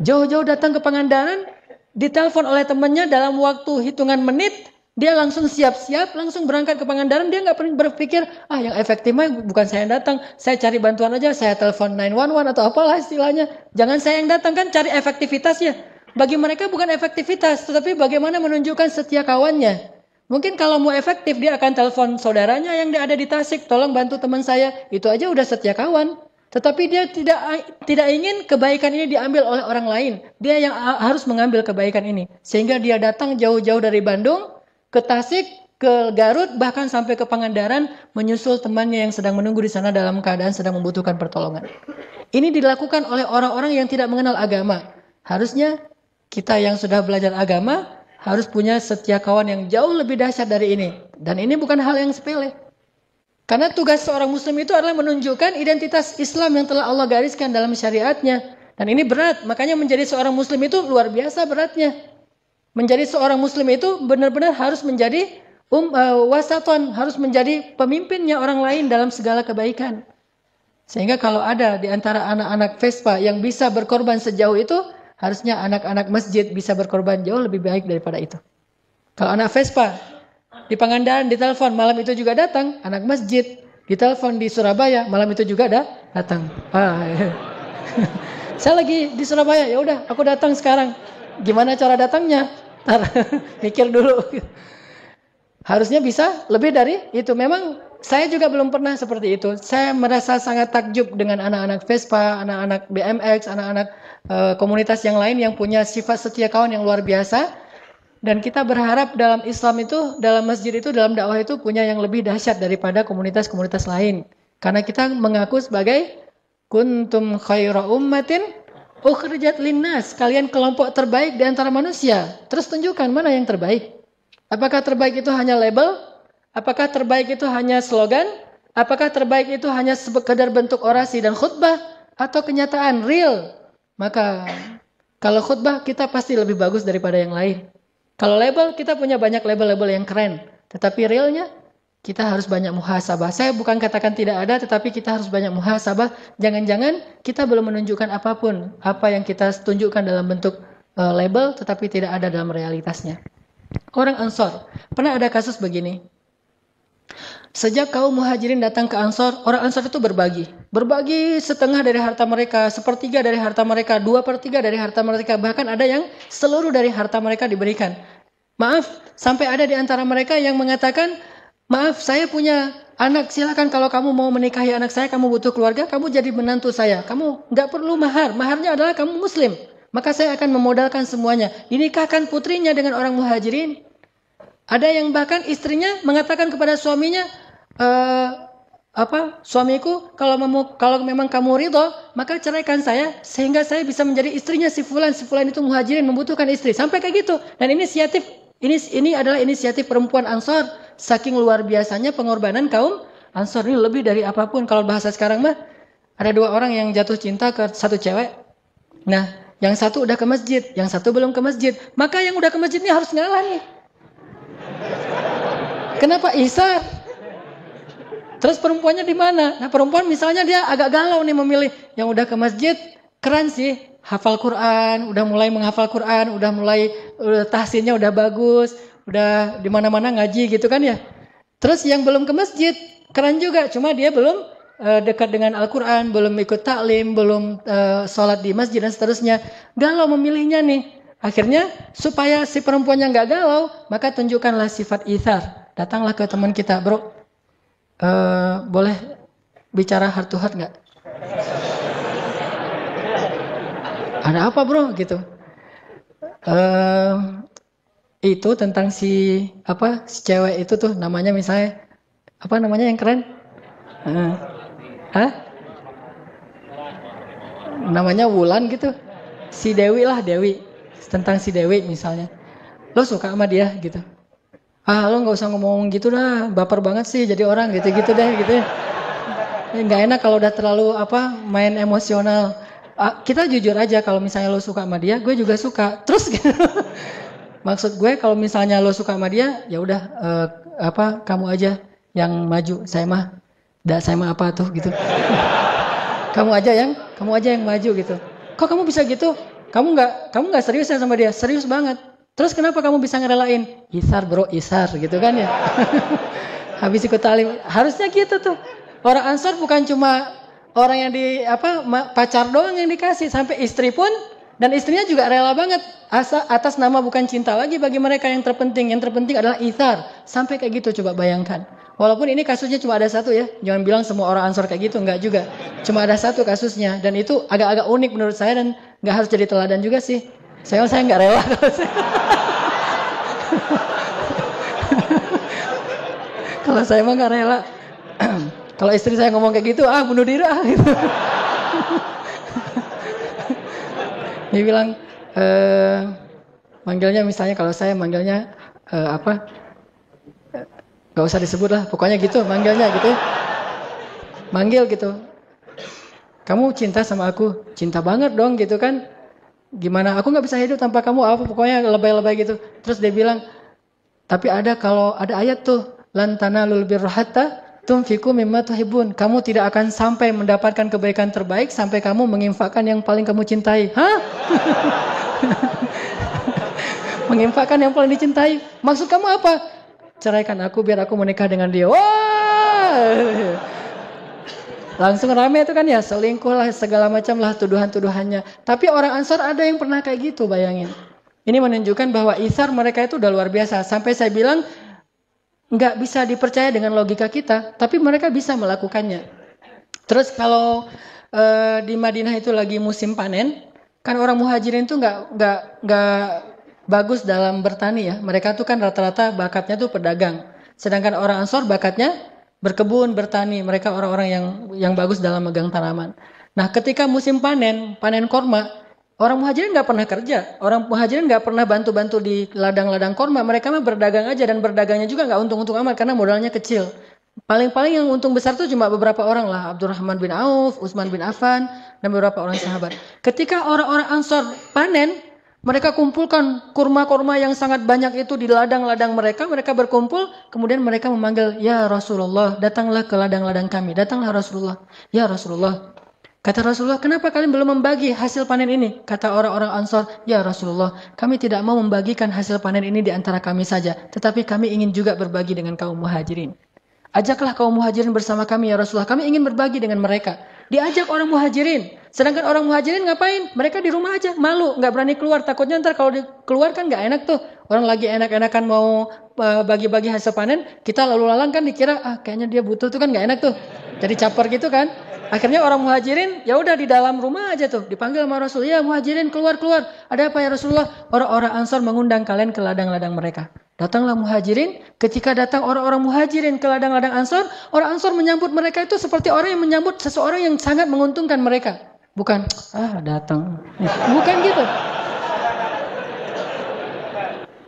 Jauh-jauh datang ke Pangandaran, ditelepon oleh temannya dalam waktu hitungan menit, dia langsung siap-siap, langsung berangkat ke Pangandaran. Dia nggak pernah berpikir, yang efektif mah bukan saya yang datang, saya cari bantuan aja, saya telepon 911 atau apalah istilahnya. Jangan saya yang datang, kan cari efektivitasnya. Bagi mereka bukan efektivitas, tetapi bagaimana menunjukkan setia kawannya. Mungkin kalau mau efektif, dia akan telepon saudaranya yang ada di Tasik, tolong bantu teman saya. Itu aja udah setia kawan. Tetapi dia tidak ingin kebaikan ini diambil oleh orang lain. Dia yang harus mengambil kebaikan ini. Sehingga dia datang jauh-jauh dari Bandung, ke Tasik, ke Garut, bahkan sampai ke Pangandaran, menyusul temannya yang sedang menunggu di sana dalam keadaan sedang membutuhkan pertolongan. Ini dilakukan oleh orang-orang yang tidak mengenal agama. Harusnya kita yang sudah belajar agama harus punya setia kawan yang jauh lebih dahsyat dari ini. Dan ini bukan hal yang sepele. Karena tugas seorang muslim itu adalah menunjukkan identitas Islam yang telah Allah gariskan dalam syariatnya. Dan ini berat, makanya menjadi seorang muslim itu luar biasa beratnya. Menjadi seorang muslim itu benar-benar harus menjadi wasaton, harus menjadi pemimpinnya orang lain dalam segala kebaikan. Sehingga kalau ada di antara anak-anak Vespa yang bisa berkorban sejauh itu, harusnya anak-anak masjid bisa berkorban jauh lebih baik daripada itu. Kalau anak Vespa di Pangandaran ditelepon, malam itu juga datang. Anak masjid ditelepon di Surabaya, malam itu juga datang. Saya lagi di Surabaya, ya udah aku datang sekarang. Gimana cara datangnya? Mikir dulu. Harusnya bisa lebih dari itu. Memang saya juga belum pernah seperti itu. Saya merasa sangat takjub dengan anak-anak Vespa, anak-anak BMX, anak-anak komunitas yang lain yang punya sifat setia kawan yang luar biasa. Dan kita berharap dalam Islam itu, dalam masjid itu, dalam dakwah itu punya yang lebih dahsyat daripada komunitas-komunitas lain. Karena kita mengaku sebagai kuntum khaira ummatin ukhrijat linnas. Kalian kelompok terbaik di antara manusia. Terus tunjukkan mana yang terbaik. Apakah terbaik itu hanya label? Apakah terbaik itu hanya slogan? Apakah terbaik itu hanya sekedar bentuk orasi dan khutbah? Atau kenyataan real? Maka kalau khutbah kita pasti lebih bagus daripada yang lain. Kalau label kita punya banyak label-label yang keren. Tetapi realnya kita harus banyak muhasabah. Saya bukan katakan tidak ada, tetapi kita harus banyak muhasabah. Jangan-jangan kita belum menunjukkan apapun. Apa yang kita tunjukkan dalam bentuk label tetapi tidak ada dalam realitasnya. Orang Ansor, pernah ada kasus begini. Sejak kaum muhajirin datang ke Ansor, orang Ansor itu berbagi. Berbagi setengah dari harta mereka, sepertiga dari harta mereka, 2/3 dari harta mereka. Bahkan ada yang seluruh dari harta mereka diberikan. Maaf, sampai ada di antara mereka yang mengatakan, maaf saya punya anak, silakan kalau kamu mau menikahi anak saya, kamu butuh keluarga, kamu jadi menantu saya. Kamu gak perlu mahar, maharnya adalah kamu muslim. Maka saya akan memodalkan semuanya. Dinikahkan putrinya dengan orang muhajirin. Ada yang bahkan istrinya mengatakan kepada suaminya, suamiku kalau memang kamu ridho, maka ceraikan saya sehingga saya bisa menjadi istrinya si fulan itu muhajirin membutuhkan istri. Sampai kayak gitu. Dan ini adalah inisiatif perempuan Ansor. Saking luar biasanya pengorbanan kaum Ansor ini lebih dari apapun. Kalau bahasa sekarang mah ada 2 orang yang jatuh cinta ke satu cewek. Nah, yang satu udah ke masjid, yang satu belum ke masjid. Maka yang udah ke masjid ini harus ngalah nih. Kenapa Isa? Terus perempuannya di mana? Nah, perempuan misalnya dia agak galau nih memilih yang udah ke masjid, keren sih, hafal Quran, udah mulai menghafal Quran, udah tahsinnya udah bagus, udah di mana-mana ngaji gitu kan ya. Terus yang belum ke masjid, keren juga, cuma dia belum dekat dengan Al-Quran, belum ikut taklim, belum sholat di masjid dan seterusnya. Galau memilihnya nih. Akhirnya supaya si perempuannya nggak galau, maka tunjukkanlah sifat ithar. Datanglah ke teman kita, bro. Boleh bicara heart to heart nggak? Ada apa bro? Gitu. Itu tentang si cewek itu tuh namanya misalnya apa namanya yang keren? Namanya Wulan gitu. Si Dewi lah, Dewi. Tentang si Dewi misalnya. Lo suka sama dia gitu. Lo nggak usah ngomong gitu dah, baper banget sih jadi orang gitu-gitu deh gitu. Nggak enak kalau udah terlalu main emosional. Kita jujur aja kalau misalnya lo suka sama dia, gue juga suka. Terus gitu. Maksud gue kalau misalnya lo suka sama dia, ya udah kamu aja yang maju. Saya mah apa tuh gitu. Kamu aja yang maju gitu. Kok kamu bisa gitu? Kamu nggak serius ya sama dia? Serius banget. Terus kenapa kamu bisa ngerelain? Isar bro, isar gitu kan ya. Habis ikut talim, harusnya gitu tuh. Orang Ansor bukan cuma orang yang pacar doang yang dikasih, sampai istri pun, dan istrinya juga rela banget atas nama bukan cinta lagi bagi mereka yang terpenting. Yang terpenting adalah isar. Sampai kayak gitu, coba bayangkan. Walaupun ini kasusnya cuma ada satu ya, jangan bilang semua orang Ansor kayak gitu, enggak juga. Cuma ada satu kasusnya, dan itu agak-agak unik menurut saya dan nggak harus jadi teladan juga sih. Saya nggak rela. Kalau saya mah nggak rela. Kalau istri saya ngomong kayak gitu, bunuh diri gitu. Dia bilang, manggilnya misalnya kalau saya manggilnya gak usah disebut lah, pokoknya gitu manggilnya gitu. Manggil gitu. Kamu cinta sama aku? Cinta banget dong gitu kan. Gimana? Aku gak bisa hidup tanpa kamu, pokoknya lebay-lebay gitu. Terus dia bilang, tapi kalau ada ayat tuh, lan tanalul birra hatta tunfiqu mimma tuhibbun. Kamu tidak akan sampai mendapatkan kebaikan terbaik sampai kamu menginfakkan yang paling kamu cintai. Hah? Menginfakkan yang paling dicintai. Maksud kamu apa? Ceraikan aku biar aku menikah dengan dia. Wah! Langsung rame itu kan ya, selingkuh lah, segala macam lah tuduhan-tuduhannya. Tapi orang Ansor ada yang pernah kayak gitu, bayangin. Ini menunjukkan bahwa isar mereka itu udah luar biasa. Sampai saya bilang, nggak bisa dipercaya dengan logika kita, tapi mereka bisa melakukannya. Terus kalau di Madinah itu lagi musim panen, kan orang muhajirin itu nggak bagus dalam bertani ya. Mereka tuh kan rata-rata bakatnya tuh pedagang. Sedangkan orang Ansor bakatnya berkebun, bertani. Mereka orang-orang yang bagus dalam megang tanaman. Nah, ketika musim panen korma, orang muhajirin nggak pernah kerja. Orang muhajirin nggak pernah bantu-bantu di ladang-ladang korma. Mereka mah berdagang aja, dan berdagangnya juga nggak untung-untung amat karena modalnya kecil. Paling-paling yang untung besar tuh cuma beberapa orang lah. Abdurrahman bin Auf, Utsman bin Affan, dan beberapa orang sahabat. Ketika orang-orang Ansor panen, mereka kumpulkan kurma-kurma yang sangat banyak itu di ladang-ladang mereka. Mereka berkumpul, kemudian mereka memanggil, ya Rasulullah, datanglah ke ladang-ladang kami. Datanglah Rasulullah. Ya Rasulullah. Kata Rasulullah, kenapa kalian belum membagi hasil panen ini? Kata orang-orang Ansor, ya Rasulullah, kami tidak mau membagikan hasil panen ini di antara kami saja. Tetapi kami ingin juga berbagi dengan kaum muhajirin. Ajaklah kaum muhajirin bersama kami ya Rasulullah. Kami ingin berbagi dengan mereka. Diajak orang muhajirin. Sedangkan orang muhajirin ngapain? Mereka di rumah aja, malu, nggak berani keluar. Takutnya ntar kalau keluar kan nggak enak tuh. Orang lagi enak-enakan mau bagi-bagi hasil panen, kita lalu lalang kan dikira, kayaknya dia butuh tuh kan nggak enak tuh. Jadi caper gitu kan. Akhirnya orang muhajirin ya udah di dalam rumah aja tuh, dipanggil sama Rasul, ya muhajirin keluar. Ada apa ya Rasulullah? Orang-orang Ansor mengundang kalian ke ladang-ladang mereka. Datanglah muhajirin. Ketika datang orang-orang muhajirin ke ladang-ladang Ansor, orang Ansor menyambut mereka itu seperti orang yang menyambut seseorang yang sangat menguntungkan mereka. Bukan, datang. Bukan gitu.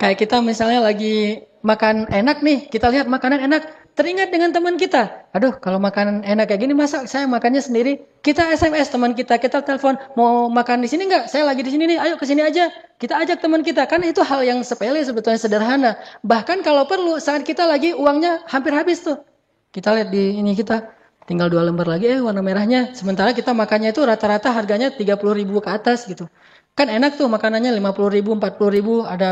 Kayak kita misalnya lagi makan enak nih, kita lihat makanan enak, teringat dengan teman kita. Aduh, kalau makanan enak kayak gini, masa saya makannya sendiri? Kita SMS teman kita telepon, mau makan di sini nggak? Saya lagi di sini nih, ayo ke sini aja. Kita ajak teman kita, kan itu hal yang sepele sebetulnya, sederhana. Bahkan kalau perlu, saat kita lagi uangnya hampir habis tuh. Kita lihat di ini kita, tinggal 2 lembar lagi, warna merahnya. Sementara kita makannya itu rata-rata harganya 30.000 ke atas gitu. Kan enak tuh makanannya 50.000, 40.000, ada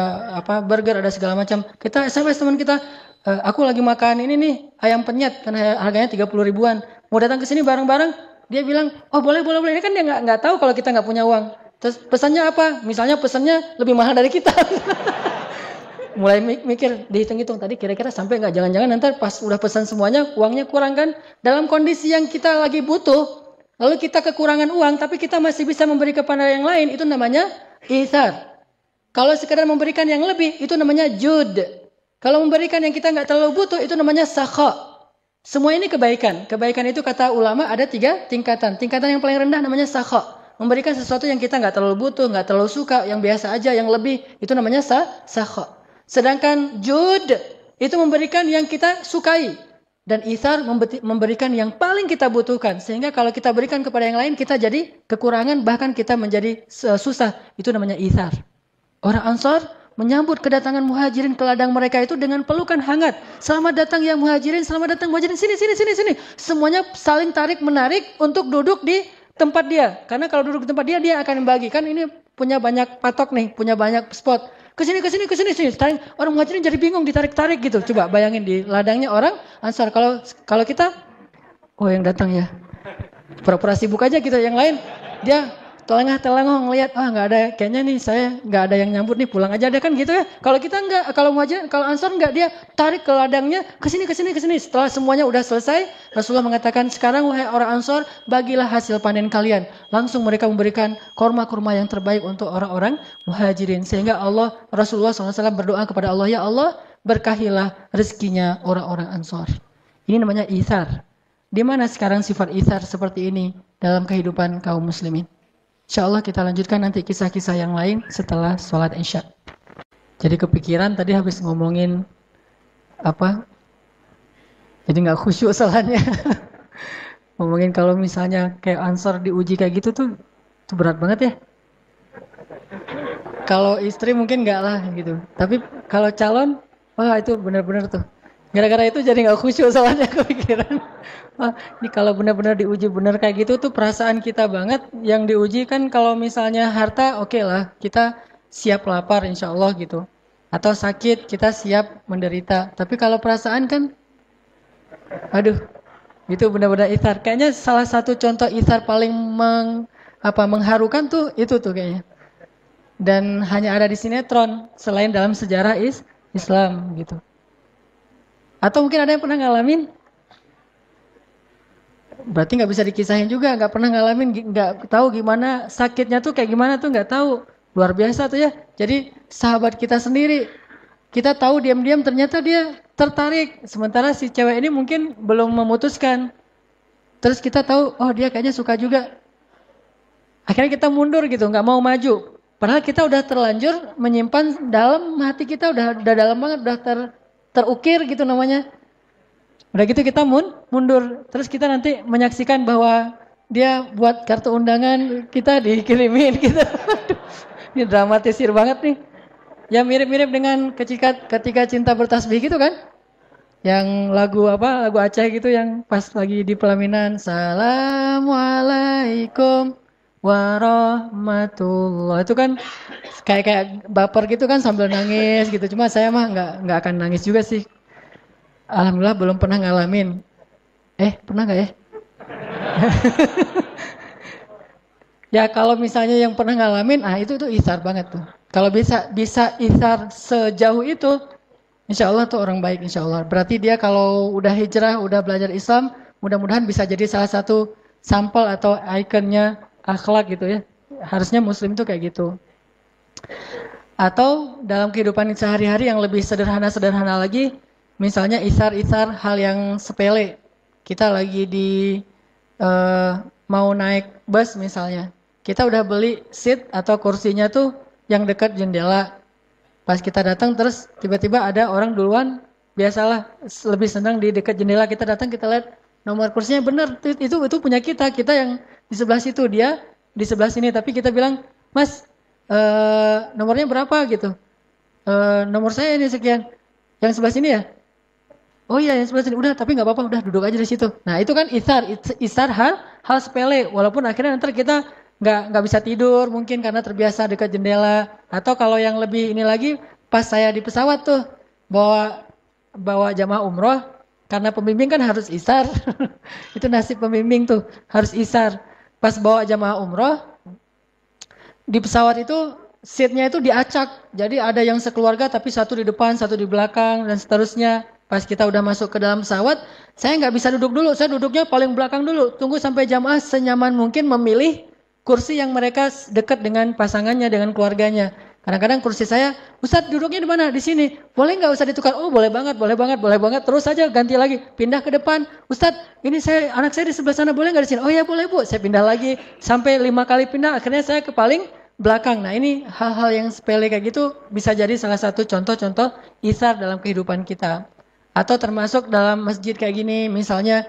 burger, ada segala macam. Kita SMS teman kita, aku lagi makan ini nih, ayam penyet, kan harganya 30 ribuan. mau datang ke sini bareng-bareng, dia bilang, oh boleh. Ini kan dia nggak tahu kalau kita nggak punya uang. Terus pesannya apa? Misalnya pesannya lebih mahal dari kita. Mulai mikir, dihitung-hitung tadi kira-kira sampai nggak? Jangan-jangan nanti pas udah pesan semuanya uangnya kurang kan? Dalam kondisi yang kita lagi butuh, lalu kita kekurangan uang, tapi kita masih bisa memberi kepada yang lain, itu namanya itsar. Kalau sekedar memberikan yang lebih, itu namanya jud. Kalau memberikan yang kita nggak terlalu butuh, itu namanya sakha. Semua ini kebaikan. Kebaikan itu kata ulama ada 3 tingkatan. Tingkatan yang paling rendah namanya sakha. Memberikan sesuatu yang kita nggak terlalu butuh, nggak terlalu suka, yang biasa aja, yang lebih, itu namanya sakha. Sedangkan jud itu memberikan yang kita sukai. Dan itsar memberikan yang paling kita butuhkan. Sehingga kalau kita berikan kepada yang lain, kita jadi kekurangan, bahkan kita menjadi susah. Itu namanya itsar. Orang Ansar menyambut kedatangan muhajirin ke ladang mereka itu dengan pelukan hangat. Selamat datang ya muhajirin, selamat datang muhajirin, sini. Semuanya saling tarik menarik untuk duduk di tempat dia. Karena kalau duduk di tempat dia, dia akan membagi. Kan ini punya banyak patok nih, punya banyak spot. Kesini. Orang muhajirin jadi bingung ditarik-tarik gitu. Coba bayangin di ladangnya orang Ansar. Kalau kita, oh yang datang ya. Pura-pura sibuk aja gitu. Yang lain, dia telengah ngelihat, nggak ada, kayaknya nih saya nggak ada yang nyambut nih, pulang aja deh kan gitu ya. Kalau kita nggak, kalau Ansar nggak, dia tarik ke ladangnya, kesini. Setelah semuanya udah selesai, Rasulullah mengatakan, sekarang wahai orang Ansar, bagilah hasil panen kalian. Langsung mereka memberikan kurma yang terbaik untuk orang-orang muhajirin. Sehingga Rasulullah SAW berdoa kepada Allah, ya Allah, berkahilah rezekinya orang-orang Ansar. Ini namanya itsar. Di mana sekarang sifat itsar seperti ini dalam kehidupan kaum muslimin? InsyaAllah kita lanjutkan nanti kisah-kisah yang lain setelah sholat Isya. Jadi kepikiran tadi habis ngomongin apa? Jadi nggak khusyuk sholatnya. Ngomongin kalau misalnya kayak Ansar diuji kayak gitu tuh, itu berat banget ya. Kalau istri mungkin nggak lah gitu. Tapi kalau calon, wah itu benar-benar tuh. Gara-gara itu jadi nggak khusyuk sholatnya, kepikiran. Wah, ini kalau benar-benar diuji benar kayak gitu tuh perasaan kita banget. Yang diuji kan kalau misalnya harta, oke lah, kita siap lapar insya Allah gitu. Atau sakit, kita siap menderita. Tapi kalau perasaan kan, aduh, itu benar-benar itsar. Kayaknya salah satu contoh itsar paling mengharukan tuh itu tuh kayaknya. Dan hanya ada di sinetron, selain dalam sejarah Islam gitu. Atau mungkin ada yang pernah ngalamin? Berarti nggak bisa dikisahin juga, nggak pernah ngalamin, nggak tahu gimana sakitnya tuh kayak gimana tuh nggak tahu. Luar biasa tuh ya. Jadi sahabat kita sendiri, kita tahu diam-diam ternyata dia tertarik. Sementara si cewek ini mungkin belum memutuskan. Terus kita tahu, oh dia kayaknya suka juga. Akhirnya kita mundur gitu, nggak mau maju. Padahal kita udah terlanjur menyimpan dalam hati kita, udah dalam banget, udah terukir gitu namanya. Udah gitu kita mundur. Terus kita nanti menyaksikan bahwa dia buat kartu undangan, kita dikirimin gitu. Ini dramatisir banget nih. Ya mirip-mirip dengan ketika cinta bertasbih gitu kan. Yang lagu Aceh gitu yang pas lagi di pelaminan. Assalamualaikum warahmatullah. Itu kan kayak baper gitu kan sambil nangis gitu. Cuma saya mah nggak akan nangis juga sih. Alhamdulillah belum pernah ngalamin. Pernah nggak ya? Ya kalau misalnya yang pernah ngalamin, itu itsar banget tuh. Kalau bisa itsar sejauh itu, insya Allah tuh orang baik insya Allah. Berarti dia kalau udah hijrah, udah belajar Islam, mudah-mudahan bisa jadi salah satu sampel atau ikonnya akhlak gitu ya. Harusnya Muslim tuh kayak gitu. Atau dalam kehidupan sehari-hari yang lebih sederhana lagi. Misalnya itsar hal yang sepele. Kita lagi mau naik bus misalnya. Kita udah beli seat atau kursinya tuh yang dekat jendela. Pas kita datang terus tiba-tiba ada orang duluan. Biasalah lebih senang di dekat jendela, kita datang kita lihat nomor kursinya benar. Itu punya kita yang di sebelah situ, dia di sebelah sini. Tapi kita bilang, Mas nomornya berapa gitu. Nomor saya ini sekian. Yang sebelah sini ya? Oh iya yang sebelah sini, udah tapi nggak apa-apa, udah duduk aja di situ. Nah itu kan itsar hal sepele, walaupun akhirnya nanti kita nggak bisa tidur mungkin karena terbiasa dekat jendela. Atau kalau yang lebih ini lagi, pas saya di pesawat tuh bawa jamaah umroh, Karena pembimbing kan harus isar. Itu nasib pembimbing tuh, harus isar. Pas bawa jamaah umroh, di pesawat itu seatnya itu diacak. Jadi ada yang sekeluarga tapi satu di depan, satu di belakang dan seterusnya. Pas kita udah masuk ke dalam pesawat, saya nggak bisa duduk dulu. Saya duduknya paling belakang dulu. Tunggu sampai jamaah senyaman mungkin memilih kursi yang mereka dekat dengan pasangannya, dengan keluarganya. Kadang-kadang kursi saya, Ustadz duduknya di mana? Di sini. Boleh nggak Ustadz ditukar? Oh boleh banget, boleh banget, boleh banget. Terus saja ganti lagi, pindah ke depan. Ustadz, ini anak saya di sebelah sana, boleh nggak di sini? Oh ya boleh Bu. Saya pindah lagi sampai 5 kali pindah. Akhirnya saya ke paling belakang. Nah ini hal-hal yang sepele kayak gitu bisa jadi salah satu contoh-contoh isar dalam kehidupan kita. Atau termasuk dalam masjid kayak gini, misalnya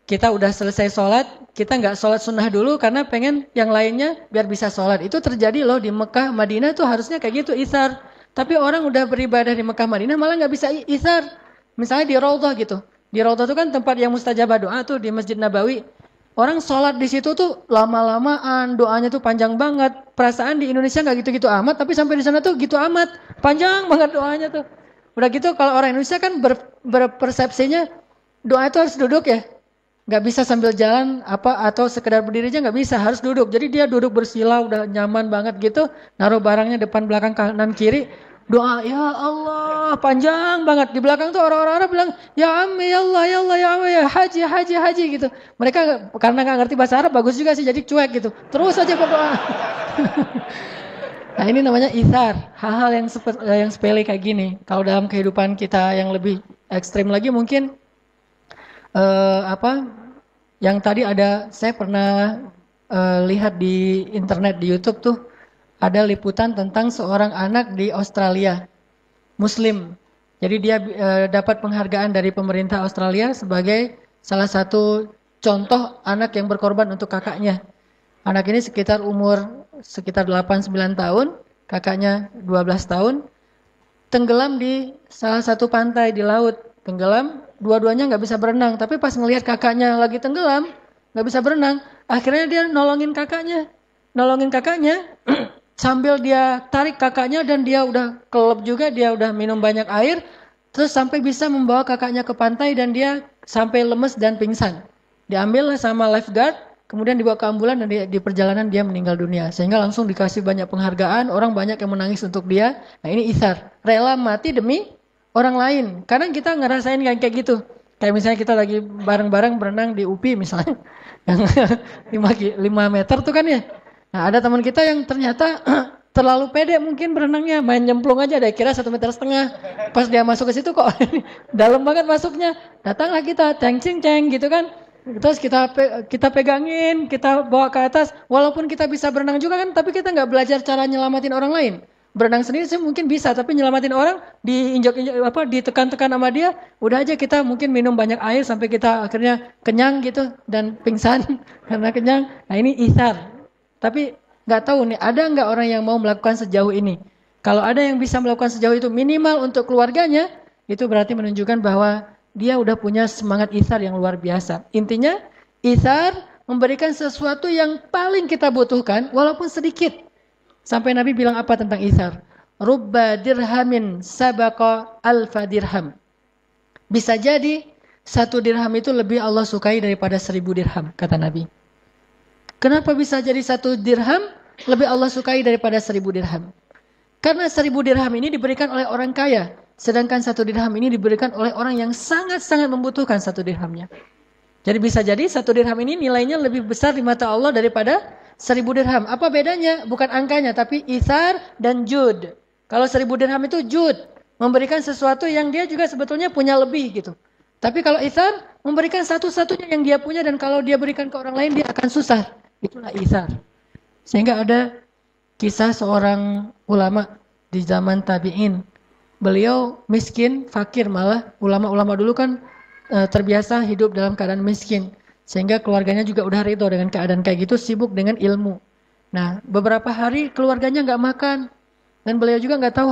kita udah selesai sholat, kita nggak sholat sunnah dulu karena pengen yang lainnya biar bisa sholat. Itu terjadi loh di Mekah, Madinah tuh harusnya kayak gitu isar. Tapi orang udah beribadah di Mekah, Madinah malah nggak bisa isar. Misalnya di Raudhah gitu. Di Raudhah itu kan tempat yang mustajabah doa tuh di Masjid Nabawi. Orang sholat di situ tuh lama-lamaan, doanya tuh panjang banget. Perasaan di Indonesia nggak gitu-gitu amat, tapi sampai di sana tuh gitu amat. Panjang banget doanya tuh. Udah gitu kalau orang Indonesia kan berpersepsinya doa itu harus duduk ya. Nggak bisa sambil jalan atau sekedar berdiri aja nggak bisa, harus duduk. Jadi dia duduk bersila udah nyaman banget gitu, naruh barangnya depan belakang kanan kiri, doa ya Allah panjang banget. Di belakang tuh orang-orang bilang ya Ammi ya Allah ya Allah ya Allah ya haji haji haji gitu. Mereka karena nggak ngerti bahasa Arab bagus juga sih jadi cuek gitu. Terus aja berdoa. Nah ini namanya ithar, hal-hal yang sepele kayak gini. Kalau dalam kehidupan kita yang lebih ekstrim lagi mungkin yang tadi saya pernah lihat di internet di YouTube tuh ada liputan tentang seorang anak di Australia, Muslim. Jadi dia dapat penghargaan dari pemerintah Australia sebagai salah satu contoh anak yang berkorban untuk kakaknya. Anak ini sekitar 8-9 tahun, kakaknya 12 tahun, tenggelam di salah satu pantai di laut, tenggelam, dua-duanya nggak bisa berenang, tapi pas ngelihat kakaknya lagi tenggelam, nggak bisa berenang, akhirnya dia nolongin kakaknya, sambil dia tarik kakaknya dan dia udah kelep juga, dia udah minum banyak air, terus sampai bisa membawa kakaknya ke pantai dan dia sampai lemes dan pingsan. Diambil sama lifeguard, kemudian dibawa ke ambulan dan di perjalanan dia meninggal dunia. Sehingga langsung dikasih banyak penghargaan, orang banyak yang menangis untuk dia. Nah ini ithar, rela mati demi orang lain. Kadang kita ngerasain kayak gitu. Kayak misalnya kita lagi bareng-bareng berenang di UPI misalnya. Yang 5 meter tuh kan ya. Nah ada teman kita yang ternyata terlalu pede mungkin berenangnya. Main nyemplung aja deh, kira 1,5 meter. Pas dia masuk ke situ kok dalam banget masuknya. Datanglah kita, ceng-ceng gitu kan. Terus kita pegangin, kita bawa ke atas. Walaupun kita bisa berenang juga kan, tapi kita nggak belajar cara nyelamatin orang lain. Berenang sendiri sih mungkin bisa, tapi nyelamatin orang ditekan-tekan sama dia, udah aja kita mungkin minum banyak air sampai kita akhirnya kenyang gitu dan pingsan karena kenyang. Nah ini ithar. Tapi nggak tahu nih, ada nggak orang yang mau melakukan sejauh ini? Kalau ada yang bisa melakukan sejauh itu minimal untuk keluarganya, itu berarti menunjukkan bahwa dia udah punya semangat ithar yang luar biasa. Intinya, ithar memberikan sesuatu yang paling kita butuhkan, walaupun sedikit. Sampai Nabi bilang apa tentang ithar? Rubba dirhamin sabaqa alfa dirham. Bisa jadi, 1 dirham itu lebih Allah sukai daripada 1000 dirham, kata Nabi. Kenapa bisa jadi 1 dirham lebih Allah sukai daripada 1000 dirham? Karena 1000 dirham ini diberikan oleh orang kaya. Sedangkan 1 dirham ini diberikan oleh orang yang sangat-sangat membutuhkan 1 dirhamnya. Jadi bisa jadi 1 dirham ini nilainya lebih besar di mata Allah daripada 1000 dirham. Apa bedanya? Bukan angkanya, tapi ithar dan jud. Kalau 1000 dirham itu jud, memberikan sesuatu yang dia juga sebetulnya punya lebih gitu. Tapi kalau ithar, memberikan satu-satunya yang dia punya dan kalau dia berikan ke orang lain dia akan susah. Itulah ithar. Sehingga ada kisah seorang ulama di zaman tabi'in. Beliau miskin, fakir malah. Ulama-ulama dulu kan terbiasa hidup dalam keadaan miskin. Sehingga keluarganya juga udah ridho dengan keadaan kayak gitu, sibuk dengan ilmu. Nah, beberapa hari keluarganya nggak makan. Dan beliau juga nggak tahu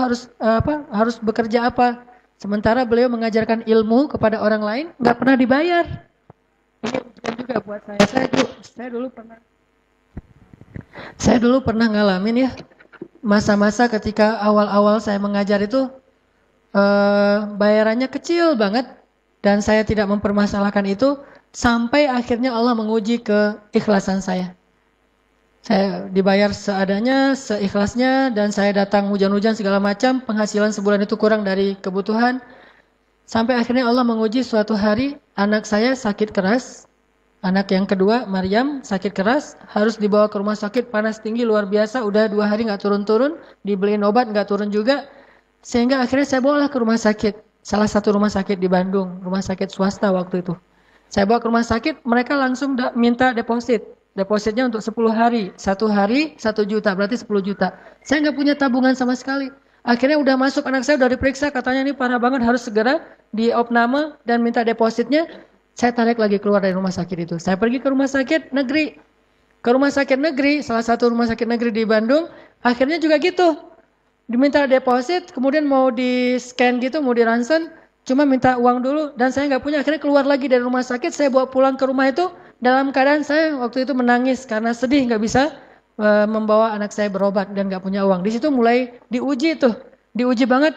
harus bekerja apa. Sementara beliau mengajarkan ilmu kepada orang lain, nggak pernah dibayar. Ini ujian juga buat saya. Saya dulu pernah ngalamin ya. Masa-masa ketika awal-awal saya mengajar itu, bayarannya kecil banget dan saya tidak mempermasalahkan itu sampai akhirnya Allah menguji keikhlasan saya. Saya dibayar seadanya, seikhlasnya, dan saya datang hujan-hujan segala macam, penghasilan sebulan itu kurang dari kebutuhan. Sampai akhirnya Allah menguji suatu hari, anak saya sakit keras. Anak yang kedua, Maryam, sakit keras, harus dibawa ke rumah sakit, panas tinggi luar biasa, udah 2 hari nggak turun-turun, dibeliin obat nggak turun juga. Sehingga akhirnya saya bawalah ke rumah sakit, salah satu rumah sakit di Bandung, rumah sakit swasta waktu itu. Saya bawa ke rumah sakit, mereka langsung minta deposit. Depositnya untuk 10 hari. 1 hari 1 juta, berarti 10 juta. Saya nggak punya tabungan sama sekali. Akhirnya udah masuk, anak saya udah diperiksa, katanya ini parah banget, harus segera diopname dan minta depositnya. Saya tarik lagi keluar dari rumah sakit itu. Saya pergi ke rumah sakit negeri. Ke rumah sakit negeri, salah satu rumah sakit negeri di Bandung. Akhirnya juga gitu. Diminta deposit, kemudian mau di scan gitu, mau di ronsen. Cuma minta uang dulu dan saya nggak punya. Akhirnya keluar lagi dari rumah sakit, saya bawa pulang ke rumah itu. Dalam keadaan saya waktu itu menangis karena sedih nggak bisa membawa anak saya berobat dan nggak punya uang. Di situ mulai diuji tuh, diuji banget.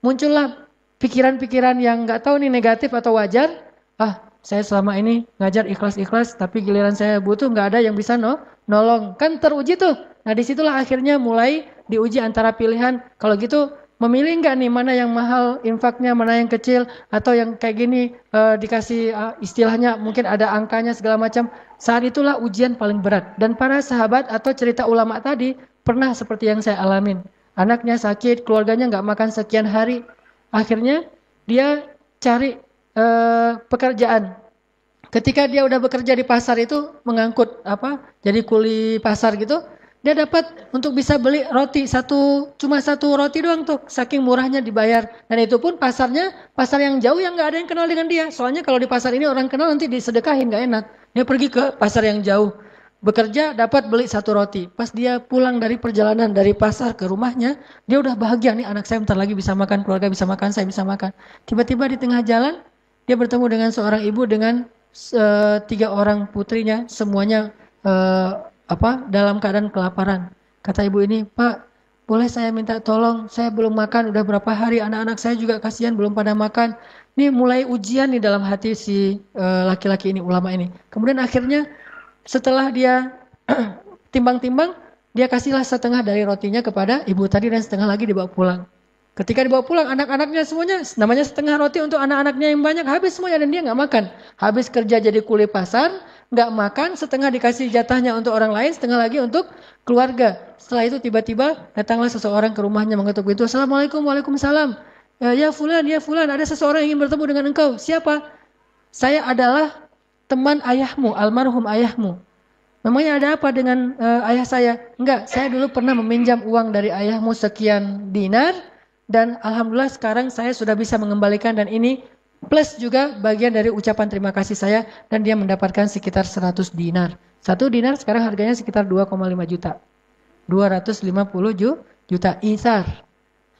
Muncullah pikiran-pikiran yang nggak tahu nih negatif atau wajar. Saya selama ini ngajar ikhlas-ikhlas, tapi giliran saya butuh nggak ada yang bisa nolong. Kan teruji tuh. Nah disitulah akhirnya mulai diuji antara pilihan. Kalau gitu memilih nggak nih mana yang mahal infaknya, mana yang kecil, atau yang kayak gini dikasih istilahnya mungkin ada angkanya segala macam. Saat itulah ujian paling berat. Dan para sahabat atau cerita ulama tadi pernah seperti yang saya alamin. Anaknya sakit, keluarganya nggak makan sekian hari. Akhirnya dia cari pekerjaan. Ketika dia udah bekerja di pasar itu mengangkut jadi kuli pasar gitu, dia dapat untuk bisa beli roti cuma satu roti doang tuh, saking murahnya dibayar. Dan itu pun pasarnya pasar yang jauh yang nggak ada yang kenal dengan dia. Soalnya kalau di pasar ini orang kenal nanti disedekahin, nggak enak. Dia pergi ke pasar yang jauh, bekerja dapat beli satu roti. Pas dia pulang dari perjalanan dari pasar ke rumahnya, dia udah bahagia nih, anak saya bentar lagi bisa makan, keluarga bisa makan, saya bisa makan. Tiba-tiba di tengah jalan dia bertemu dengan seorang ibu dengan 3 orang putrinya, semuanya dalam keadaan kelaparan. Kata ibu ini, Pak, boleh saya minta tolong? Saya belum makan, udah berapa hari, anak-anak saya juga kasihan belum pada makan. Ini mulai ujian nih dalam hati si laki-laki ini, ulama ini. Kemudian akhirnya setelah dia timbang-timbang, dia kasihlah setengah dari rotinya kepada ibu tadi dan setengah lagi dibawa pulang. Ketika dibawa pulang, anak-anaknya semuanya, namanya setengah roti untuk anak-anaknya yang banyak, habis semuanya dan dia nggak makan. Habis kerja jadi kuli pasar, nggak makan, setengah dikasih jatahnya untuk orang lain, setengah lagi untuk keluarga. Setelah itu tiba-tiba datanglah seseorang ke rumahnya mengetuk pintu. Assalamualaikum, waalaikumsalam. Ya fulan, ada seseorang yang ingin bertemu dengan engkau. Siapa? Saya adalah teman ayahmu, almarhum ayahmu. Memangnya ada apa dengan ayah saya? Enggak, saya dulu pernah meminjam uang dari ayahmu sekian dinar. Dan alhamdulillah sekarang saya sudah bisa mengembalikan dan ini plus juga bagian dari ucapan terima kasih saya dan dia mendapatkan sekitar 100 dinar. 1 dinar sekarang harganya sekitar 2,5 juta. 250 juta ithar.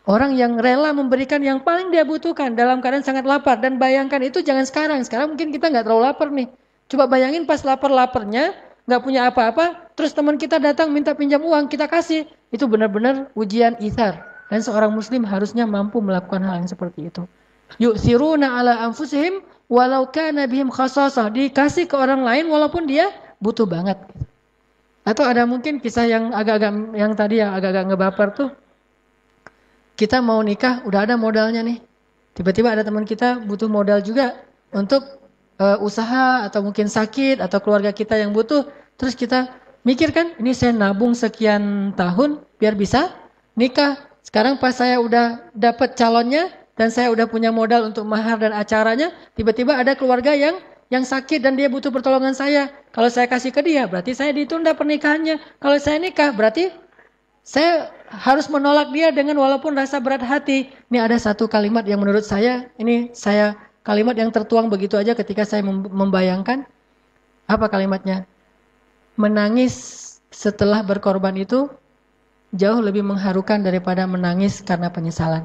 Orang yang rela memberikan yang paling dia butuhkan dalam keadaan sangat lapar. Dan bayangkan itu jangan sekarang. Sekarang mungkin kita nggak terlalu lapar nih. Coba bayangin pas lapar-laparnya, nggak punya apa-apa, terus teman kita datang minta pinjam uang, kita kasih. Itu benar-benar ujian ithar. Dan seorang muslim harusnya mampu melakukan hal yang seperti itu. Yu'thiruna ala anfusihim walau kana bihim khasasah. Dikasih ke orang lain walaupun dia butuh banget. Atau ada mungkin kisah yang agak-agak yang tadi yang agak-agak ngebaper tuh. Kita mau nikah, udah ada modalnya nih. Tiba-tiba ada teman kita butuh modal juga untuk usaha atau mungkin sakit atau keluarga kita yang butuh. Terus kita mikir kan, ini saya nabung sekian tahun biar bisa nikah. Sekarang pas saya udah dapat calonnya dan saya udah punya modal untuk mahar dan acaranya, tiba-tiba ada keluarga yang sakit dan dia butuh pertolongan saya. Kalau saya kasih ke dia, berarti saya ditunda pernikahannya. Kalau saya nikah, berarti saya harus menolak dia dengan walaupun rasa berat hati. Ini ada satu kalimat yang menurut saya, kalimat yang tertuang begitu aja ketika saya membayangkan. Apa kalimatnya? Menangis setelah berkorban itu jauh lebih mengharukan daripada menangis karena penyesalan.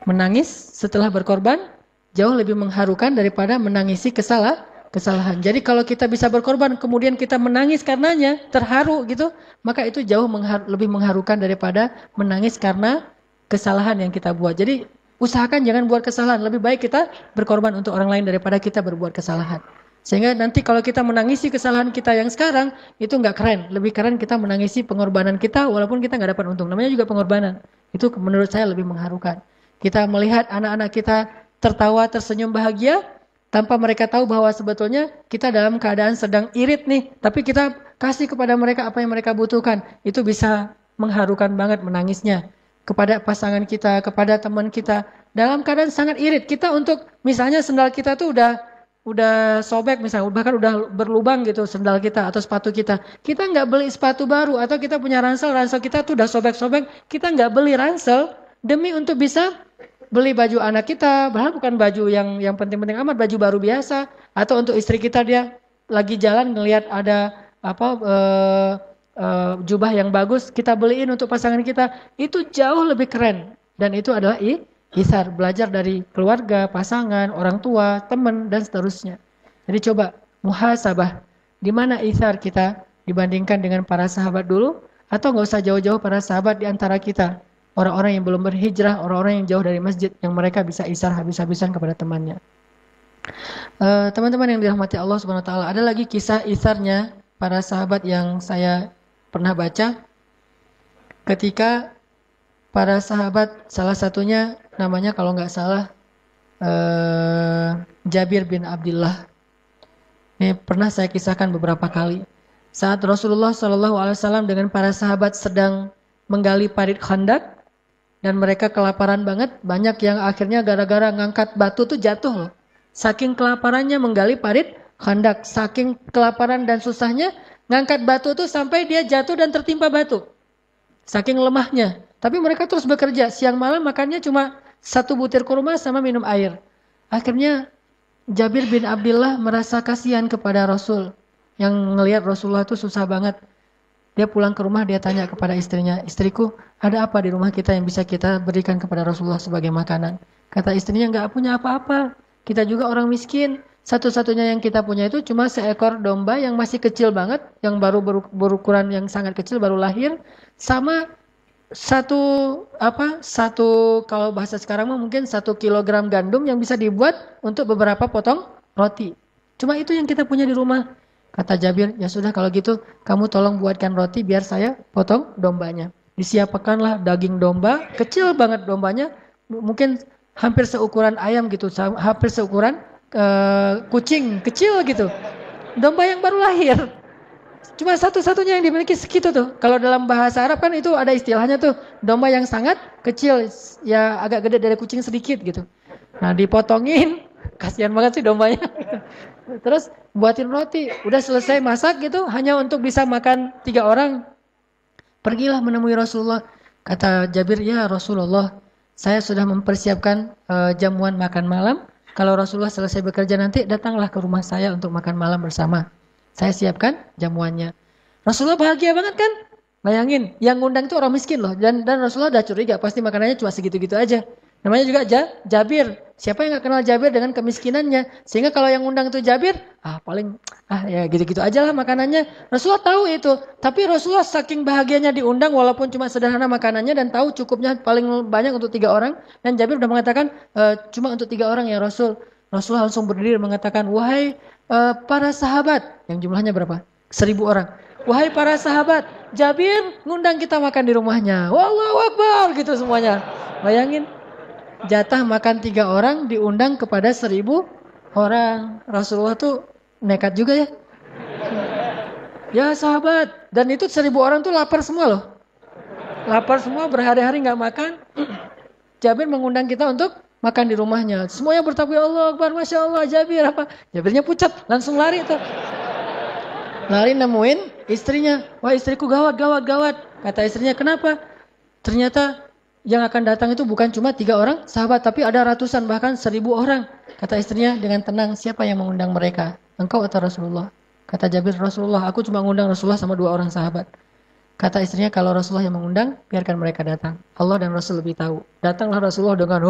Menangis setelah berkorban jauh lebih mengharukan daripada menangisi kesalahan. Jadi kalau kita bisa berkorban kemudian kita menangis karenanya, terharu gitu, maka itu jauh lebih mengharukan daripada menangis karena kesalahan yang kita buat. Jadi Usahakan jangan buat kesalahan. Lebih baik kita berkorban untuk orang lain daripada kita berbuat kesalahan. Sehingga nanti kalau kita menangisi kesalahan kita yang sekarang, itu nggak keren. Lebih keren kita menangisi pengorbanan kita walaupun kita nggak dapat untung. Namanya juga pengorbanan. Itu menurut saya lebih mengharukan. Kita melihat anak-anak kita tertawa, tersenyum bahagia, tanpa mereka tahu bahwa sebetulnya kita dalam keadaan sedang irit nih. Tapi kita kasih kepada mereka apa yang mereka butuhkan. Itu bisa mengharukan banget menangisnya. Kepada pasangan kita, kepada teman kita. Dalam keadaan sangat irit. Kita untuk, misalnya sendal kita tuh udah sobek misalnya, bahkan udah berlubang gitu sendal kita atau sepatu kita. Kita nggak beli sepatu baru atau kita punya ransel kita tuh udah sobek-sobek. Kita nggak beli ransel demi untuk bisa beli baju anak kita. Bahkan bukan baju yang penting-penting amat, baju baru biasa. Atau untuk istri kita, dia lagi jalan ngelihat ada jubah yang bagus, kita beliin untuk pasangan kita. Itu jauh lebih keren. Dan itu adalah Itsar, belajar dari keluarga, pasangan, orang tua, teman, dan seterusnya. Jadi coba muhasabah, di mana itsar kita dibandingkan dengan para sahabat dulu, atau nggak usah jauh-jauh para sahabat di antara kita, orang-orang yang belum berhijrah, orang-orang yang jauh dari masjid, yang mereka bisa itsar habis-habisan kepada temannya. Teman-teman yang dirahmati Allah Subhanahu Wa Taala, ada lagi kisah itsarnya para sahabat yang saya pernah baca, ketika para sahabat, salah satunya namanya kalau nggak salah Jabir bin Abdullah. Ini pernah saya kisahkan beberapa kali. Saat Rasulullah SAW dengan para sahabat sedang menggali parit Khandak dan mereka kelaparan banget, banyak yang akhirnya gara-gara ngangkat batu tuh jatuh loh. Saking kelaparannya menggali parit Khandak, saking kelaparan dan susahnya ngangkat batu tuh sampai dia jatuh dan tertimpa batu. Saking lemahnya. Tapi mereka terus bekerja, siang malam makannya cuma 1 butir kurma sama minum air. Akhirnya Jabir bin Abdullah merasa kasihan kepada Rasul. Yang ngelihat Rasulullah itu susah banget. Dia pulang ke rumah, dia tanya kepada istrinya, istriku, ada apa di rumah kita yang bisa kita berikan kepada Rasulullah sebagai makanan? Kata istrinya, nggak punya apa-apa. Kita juga orang miskin. Satu-satunya yang kita punya itu cuma seekor domba yang masih kecil banget, yang baru berukuran yang sangat kecil, baru lahir, sama satu kalau bahasa sekarang mungkin 1 kilogram gandum yang bisa dibuat untuk beberapa potong roti. Cuma itu yang kita punya di rumah. Kata Jabir, ya sudah kalau gitu kamu tolong buatkan roti biar saya potong dombanya. Disiapkanlah daging domba, kecil banget dombanya, mungkin hampir seukuran ayam gitu, hampir seukuran kucing kecil gitu. Domba yang baru lahir. Cuma satu-satunya yang dimiliki segitu tuh. Kalau dalam bahasa Arab kan itu ada istilahnya tuh, domba yang sangat kecil, ya agak gede dari kucing sedikit gitu. Nah dipotongin, kasihan banget sih dombanya. Terus buatin roti, udah selesai masak gitu, hanya untuk bisa makan 3 orang. Pergilah menemui Rasulullah. Kata Jabir, ya Rasulullah, saya sudah mempersiapkan jamuan makan malam. Kalau Rasulullah selesai bekerja nanti, datanglah ke rumah saya untuk makan malam bersama. Saya siapkan jamuannya. Rasulullah bahagia banget kan? Bayangin, yang ngundang itu orang miskin loh. Dan Rasulullah udah curiga, pasti makanannya cuma segitu-gitu aja. Namanya juga Jabir. Siapa yang gak kenal Jabir dengan kemiskinannya? Sehingga kalau yang ngundang itu Jabir, ya gitu-gitu aja lah makanannya. Rasulullah tahu itu. Tapi Rasulullah saking bahagianya diundang walaupun cuma sederhana makanannya dan tahu cukupnya paling banyak untuk 3 orang. Dan Jabir udah mengatakan, cuma untuk 3 orang ya Rasul. Rasulullah langsung berdiri mengatakan, wahai para sahabat, yang jumlahnya berapa? 1000 orang. Wahai para sahabat, Jabir ngundang kita makan di rumahnya. Wallahu Akbar gitu semuanya. Bayangin, jatah makan 3 orang diundang kepada 1000 orang. Rasulullah tuh nekat juga ya. Ya sahabat, dan itu 1000 orang tuh lapar semua loh. Lapar semua, berhari-hari gak makan. Jabir mengundang kita untuk makan di rumahnya. Semuanya bertakbir Allah Akbar, Masya Allah, Jabir apa? Jabirnya pucat, langsung lari tuh. Lari nemuin istrinya. Wah istriku gawat. Kata istrinya, kenapa? Ternyata yang akan datang itu bukan cuma 3 orang sahabat, tapi ada ratusan, bahkan 1000 orang. Kata istrinya dengan tenang, siapa yang mengundang mereka? Engkau atau Rasulullah? Kata Jabir, Rasulullah, aku cuma mengundang Rasulullah sama 2 orang sahabat. Kata istrinya, kalau Rasulullah yang mengundang, biarkan mereka datang. Allah dan Rasul lebih tahu. Datanglah Rasulullah dengan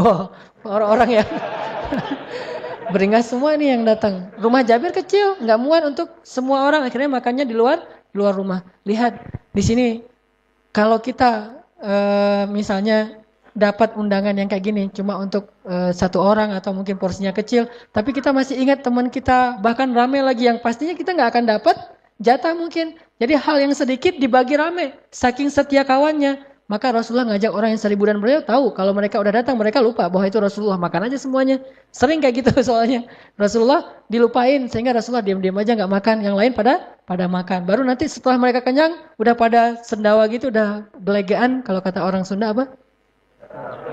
orang-orang yang beringas semua nih yang datang. Rumah Jabir kecil, nggak muat untuk semua orang. Akhirnya makannya di luar rumah. Lihat di sini, kalau kita misalnya dapat undangan yang kayak gini cuma untuk satu orang atau mungkin porsinya kecil, tapi kita masih ingat teman kita bahkan rame lagi yang pastinya kita nggak akan dapat jatah mungkin. Jadi hal yang sedikit dibagi rame, saking setia kawannya. Maka Rasulullah ngajak orang yang 1000 dan beliau tahu kalau mereka udah datang mereka lupa bahwa itu Rasulullah, makan aja semuanya. Sering kayak gitu soalnya. Rasulullah dilupain sehingga Rasulullah diam-diam aja nggak makan, yang lain pada makan. Baru nanti setelah mereka kenyang udah pada sendawa gitu, udah gelegean kalau kata orang Sunda apa?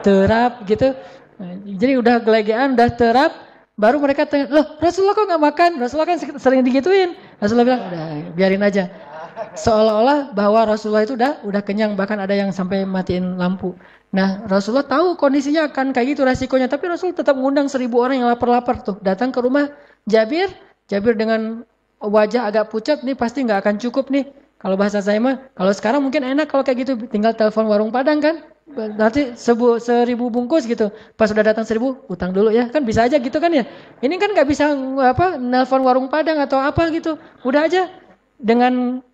Terap gitu. Nah, jadi udah gelegean, udah terap, baru mereka tanya, loh Rasulullah kok nggak makan? Rasulullah kan sering digituin. Rasulullah bilang, udah biarin aja. Seolah-olah bahwa Rasulullah itu udah kenyang, bahkan ada yang sampai matiin lampu. Nah Rasulullah tahu kondisinya akan kayak gitu resikonya, tapi Rasul tetap ngundang 1000 orang yang lapar-lapar tuh datang ke rumah Jabir. Jabir dengan wajah agak pucat, nih pasti nggak akan cukup nih. Kalau bahasa saya mah, kalau sekarang mungkin enak kalau kayak gitu, tinggal telepon warung Padang kan, nanti 1000 bungkus gitu. Pas udah datang 1000, utang dulu ya, kan bisa aja gitu kan ya. Ini kan nggak bisa nelpon warung Padang atau apa gitu, udah aja dengan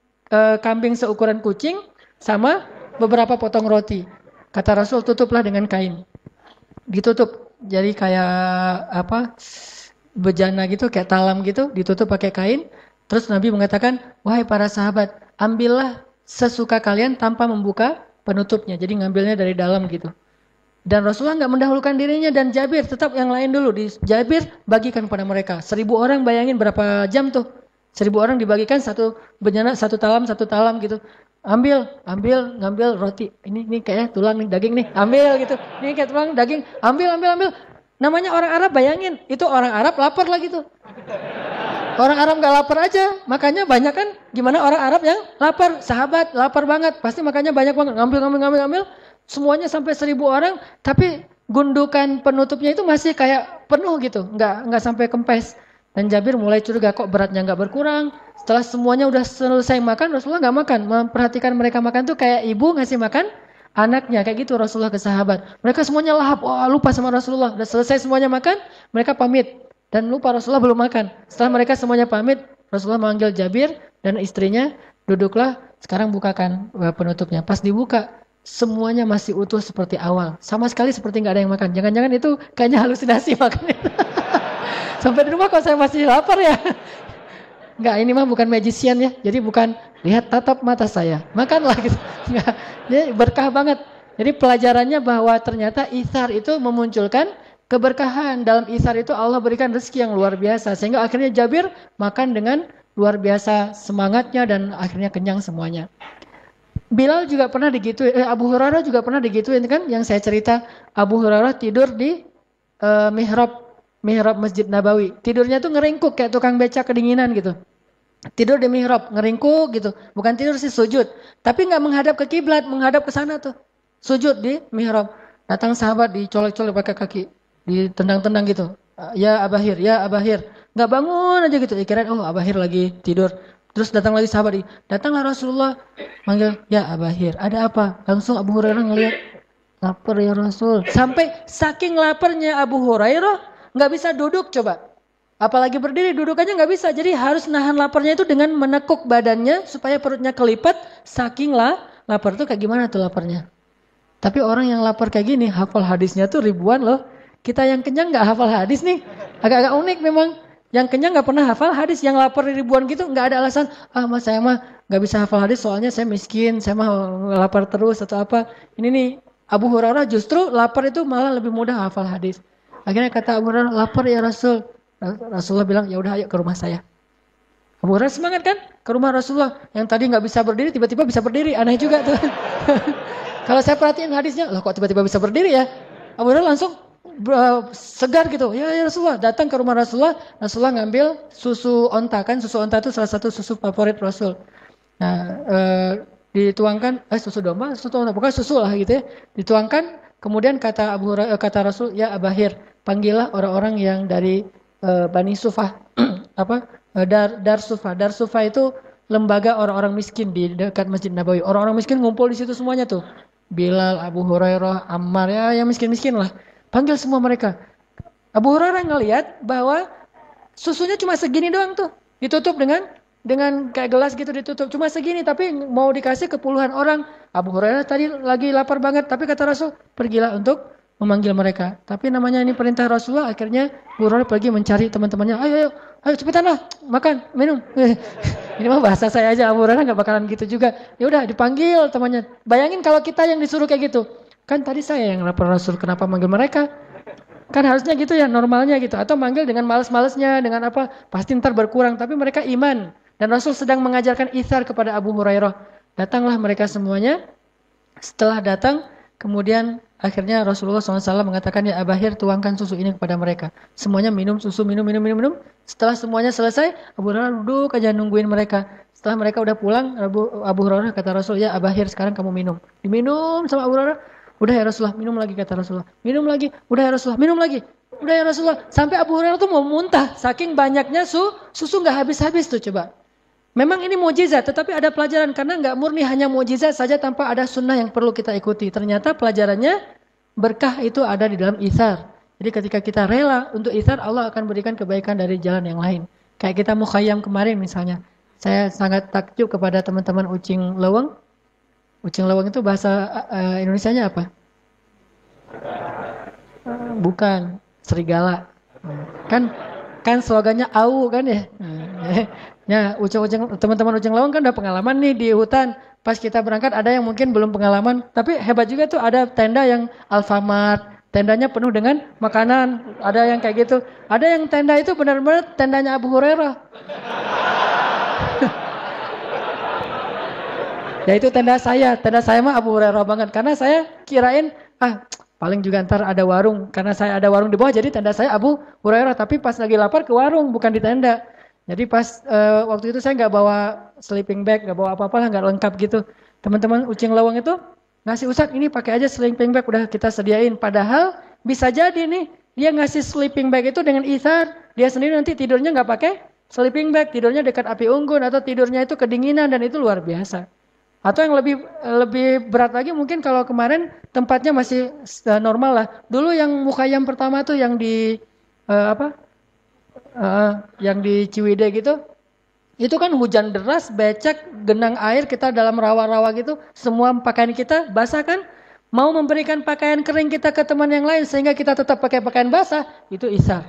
kambing seukuran kucing sama beberapa potong roti. Kata Rasul, tutuplah dengan kain. Ditutup. Jadi kayak bejana gitu, kayak talam gitu, ditutup pakai kain. Terus Nabi mengatakan, wahai para sahabat, ambillah sesuka kalian tanpa membuka penutupnya. Jadi ngambilnya dari dalam gitu. Dan Rasulullah nggak mendahulukan dirinya dan Jabir, tetap yang lain dulu. Jabir bagikan pada mereka. 1000 orang, bayangin berapa jam tuh. 1000 orang dibagikan satu bencana, satu talam gitu. Ngambil roti. Ini kayaknya tulang nih, daging nih. Ambil gitu. Ini kayak tulang, daging. Ambil. Namanya orang Arab, bayangin. Itu orang Arab lapar lah gitu. Orang Arab gak lapar aja. Makanya banyak kan gimana orang Arab yang lapar. Sahabat lapar banget. Pasti makanya banyak banget. Ngambil. Semuanya sampai 1000 orang. Tapi gundukan penutupnya itu masih kayak penuh gitu. Nggak sampai kempes. Dan Jabir mulai curiga, kok beratnya nggak berkurang. Setelah semuanya udah selesai makan, Rasulullah nggak makan. Memperhatikan mereka makan tuh kayak ibu ngasih makan anaknya. Kayak gitu Rasulullah ke sahabat. Mereka semuanya lahap, wah lupa sama Rasulullah. Udah selesai semuanya makan, mereka pamit. Dan lupa Rasulullah belum makan. Setelah mereka semuanya pamit, Rasulullah memanggil Jabir dan istrinya, duduklah, sekarang bukakan penutupnya. Pas dibuka, semuanya masih utuh seperti awal. Sama sekali seperti nggak ada yang makan. Jangan-jangan itu kayaknya halusinasi makannya. Sampai di rumah kok saya masih lapar ya. Enggak, ini mah bukan magician ya. Jadi bukan lihat tatap mata saya, makanlah gitu. Enggak, jadi berkah banget. Jadi pelajarannya bahwa ternyata itsar itu memunculkan keberkahan. Dalam itsar itu Allah berikan rezeki yang luar biasa. Sehingga akhirnya Jabir makan dengan luar biasa semangatnya dan akhirnya kenyang semuanya. Bilal juga pernah digituin, Abu Hurairah juga pernah digituin kan. Yang saya cerita, Abu Hurairah tidur di mihrab Masjid Nabawi. Tidurnya tuh ngeringkuk kayak tukang beca kedinginan gitu. Tidur di mihrab, ngeringkuk gitu. Bukan tidur sih, sujud. Tapi nggak menghadap ke kiblat, menghadap ke sana tuh. Sujud di mihrab. Datang sahabat dicolek-colek pakai kaki, ditendang-tendang gitu. Ya Abahir, ya Abahir. Nggak bangun aja gitu. Kirain Abahir lagi tidur. Terus datang lagi sahabat, datanglah Rasulullah manggil, ya Abahir, ada apa? Langsung Abu Hurairah ngelihat, lapar ya Rasul. Sampai saking laparnya Abu Hurairah nggak bisa duduk coba. Apalagi berdiri, duduk aja nggak bisa. Jadi harus nahan laparnya itu dengan menekuk badannya supaya perutnya kelipat. Saking lapar tuh kayak gimana tuh laparnya. Tapi orang yang lapar kayak gini, hafal hadisnya tuh ribuan loh. Kita yang kenyang nggak hafal hadis nih. Agak-agak unik memang. Yang kenyang nggak pernah hafal hadis, yang lapar ribuan gitu nggak ada alasan. Mas saya mah nggak bisa hafal hadis soalnya saya miskin, saya mah lapar terus atau apa. Ini nih Abu Hurairah justru lapar itu malah lebih mudah hafal hadis. Akhirnya kata Abu Hurairah, lapar ya Rasul. Rasulullah bilang, ya udah ayo ke rumah saya. Abu Hurairah semangat kan? Ke rumah Rasulullah. Yang tadi nggak bisa berdiri, tiba-tiba bisa berdiri. Aneh juga tuh. Kalau saya perhatiin hadisnya, loh kok tiba-tiba bisa berdiri ya? Abu Hurairah langsung segar gitu. Ya Rasulullah. Datang ke rumah Rasulullah. Rasulullah ngambil susu onta kan. Susu onta itu salah satu susu favorit Rasul. Nah, dituangkan, susu domba, susu onta. Bukan susu lah gitu ya. Dituangkan. Kemudian kata Rasul, ya Abahir, panggillah orang-orang yang dari Bani Sufah, Dar Sufah. Dar Sufah itu lembaga orang-orang miskin di dekat Masjid Nabawi. Orang-orang miskin ngumpul di situ semuanya tuh. Bilal, Abu Hurairah, Ammar, ya yang miskin-miskin lah. Panggil semua mereka. Abu Hurairah ngelihat bahwa susunya cuma segini doang tuh, ditutup dengan dengan kayak gelas gitu ditutup. Cuma segini tapi mau dikasih ke puluhan orang. Abu Hurairah tadi lagi lapar banget. Tapi kata Rasul, pergilah untuk memanggil mereka. Tapi namanya ini perintah Rasulullah. Akhirnya Abu Hurairah pergi mencari teman-temannya. Ayo, ayo, ayo cepetan lah. Makan, minum. Ini mah bahasa saya aja. Abu Hurairah gak bakalan gitu juga. Ya udah dipanggil temannya. Bayangin kalau kita yang disuruh kayak gitu. Kan tadi saya yang lapor Rasul. Kenapa manggil mereka? Kan harusnya gitu ya, normalnya gitu. Atau manggil dengan males-malesnya, dengan apa, pasti ntar berkurang. Tapi mereka iman. Dan Rasul sedang mengajarkan itsar kepada Abu Hurairah. Datanglah mereka semuanya. Setelah datang, kemudian akhirnya Rasulullah SAW mengatakan, ya Abahir, tuangkan susu ini kepada mereka. Semuanya minum susu, minum. Setelah semuanya selesai, Abu Hurairah duduk aja nungguin mereka. Setelah mereka udah pulang, Abu Hurairah kata Rasul, ya Abahir, sekarang kamu minum. Diminum sama Abu Hurairah. Udah ya Rasulullah, minum lagi kata Rasulullah. Minum lagi, udah ya Rasulullah, minum lagi. Udah ya Rasulullah. Sampai Abu Hurairah tuh mau muntah. Saking banyaknya susu nggak habis-habis tuh coba. Memang ini mukjizat, tetapi ada pelajaran. Karena nggak murni hanya mukjizat saja tanpa ada sunnah yang perlu kita ikuti. Ternyata pelajarannya berkah itu ada di dalam itsar. Jadi ketika kita rela untuk itsar, Allah akan berikan kebaikan dari jalan yang lain. Kayak kita mukhayyam kemarin misalnya. Saya sangat takjub kepada teman-teman Ucing Leweng. Ucing Leweng itu bahasa Indonesianya apa? Bukan, serigala. Kan slogannya AU kan ya. Ya, teman-teman Ucing Leweng kan udah pengalaman nih di hutan. Pas kita berangkat ada yang mungkin belum pengalaman, tapi hebat juga tuh ada tenda yang Alfamart, tendanya penuh dengan makanan, ada yang kayak gitu. Ada yang tenda itu benar-benar tendanya Abu Hurairah. Ya itu tenda saya mah Abu Hurairah banget. Karena saya kirain, paling juga ntar ada warung. Karena saya ada warung di bawah, jadi tenda saya Abu Hurairah. Tapi pas lagi lapar ke warung, bukan di tenda. Jadi pas waktu itu saya nggak bawa sleeping bag, nggak bawa apa-apa lah, nggak lengkap gitu. Teman-teman Ucing Leweng itu ngasih, Ustaz ini pakai aja sleeping bag, udah kita sediain. Padahal bisa jadi nih, dia ngasih sleeping bag itu dengan itsar. Dia sendiri nanti tidurnya nggak pakai sleeping bag, tidurnya dekat api unggun atau tidurnya itu kedinginan, dan itu luar biasa. Atau yang lebih berat lagi mungkin kalau kemarin tempatnya masih normal lah. Dulu yang mukhayyam pertama tuh yang di yang di Ciwidey gitu, itu kan hujan deras, becek, genang air, kita dalam rawa-rawa gitu, semua pakaian kita basah kan? Mau memberikan pakaian kering kita ke teman yang lain sehingga kita tetap pakai pakaian basah, itu itsar.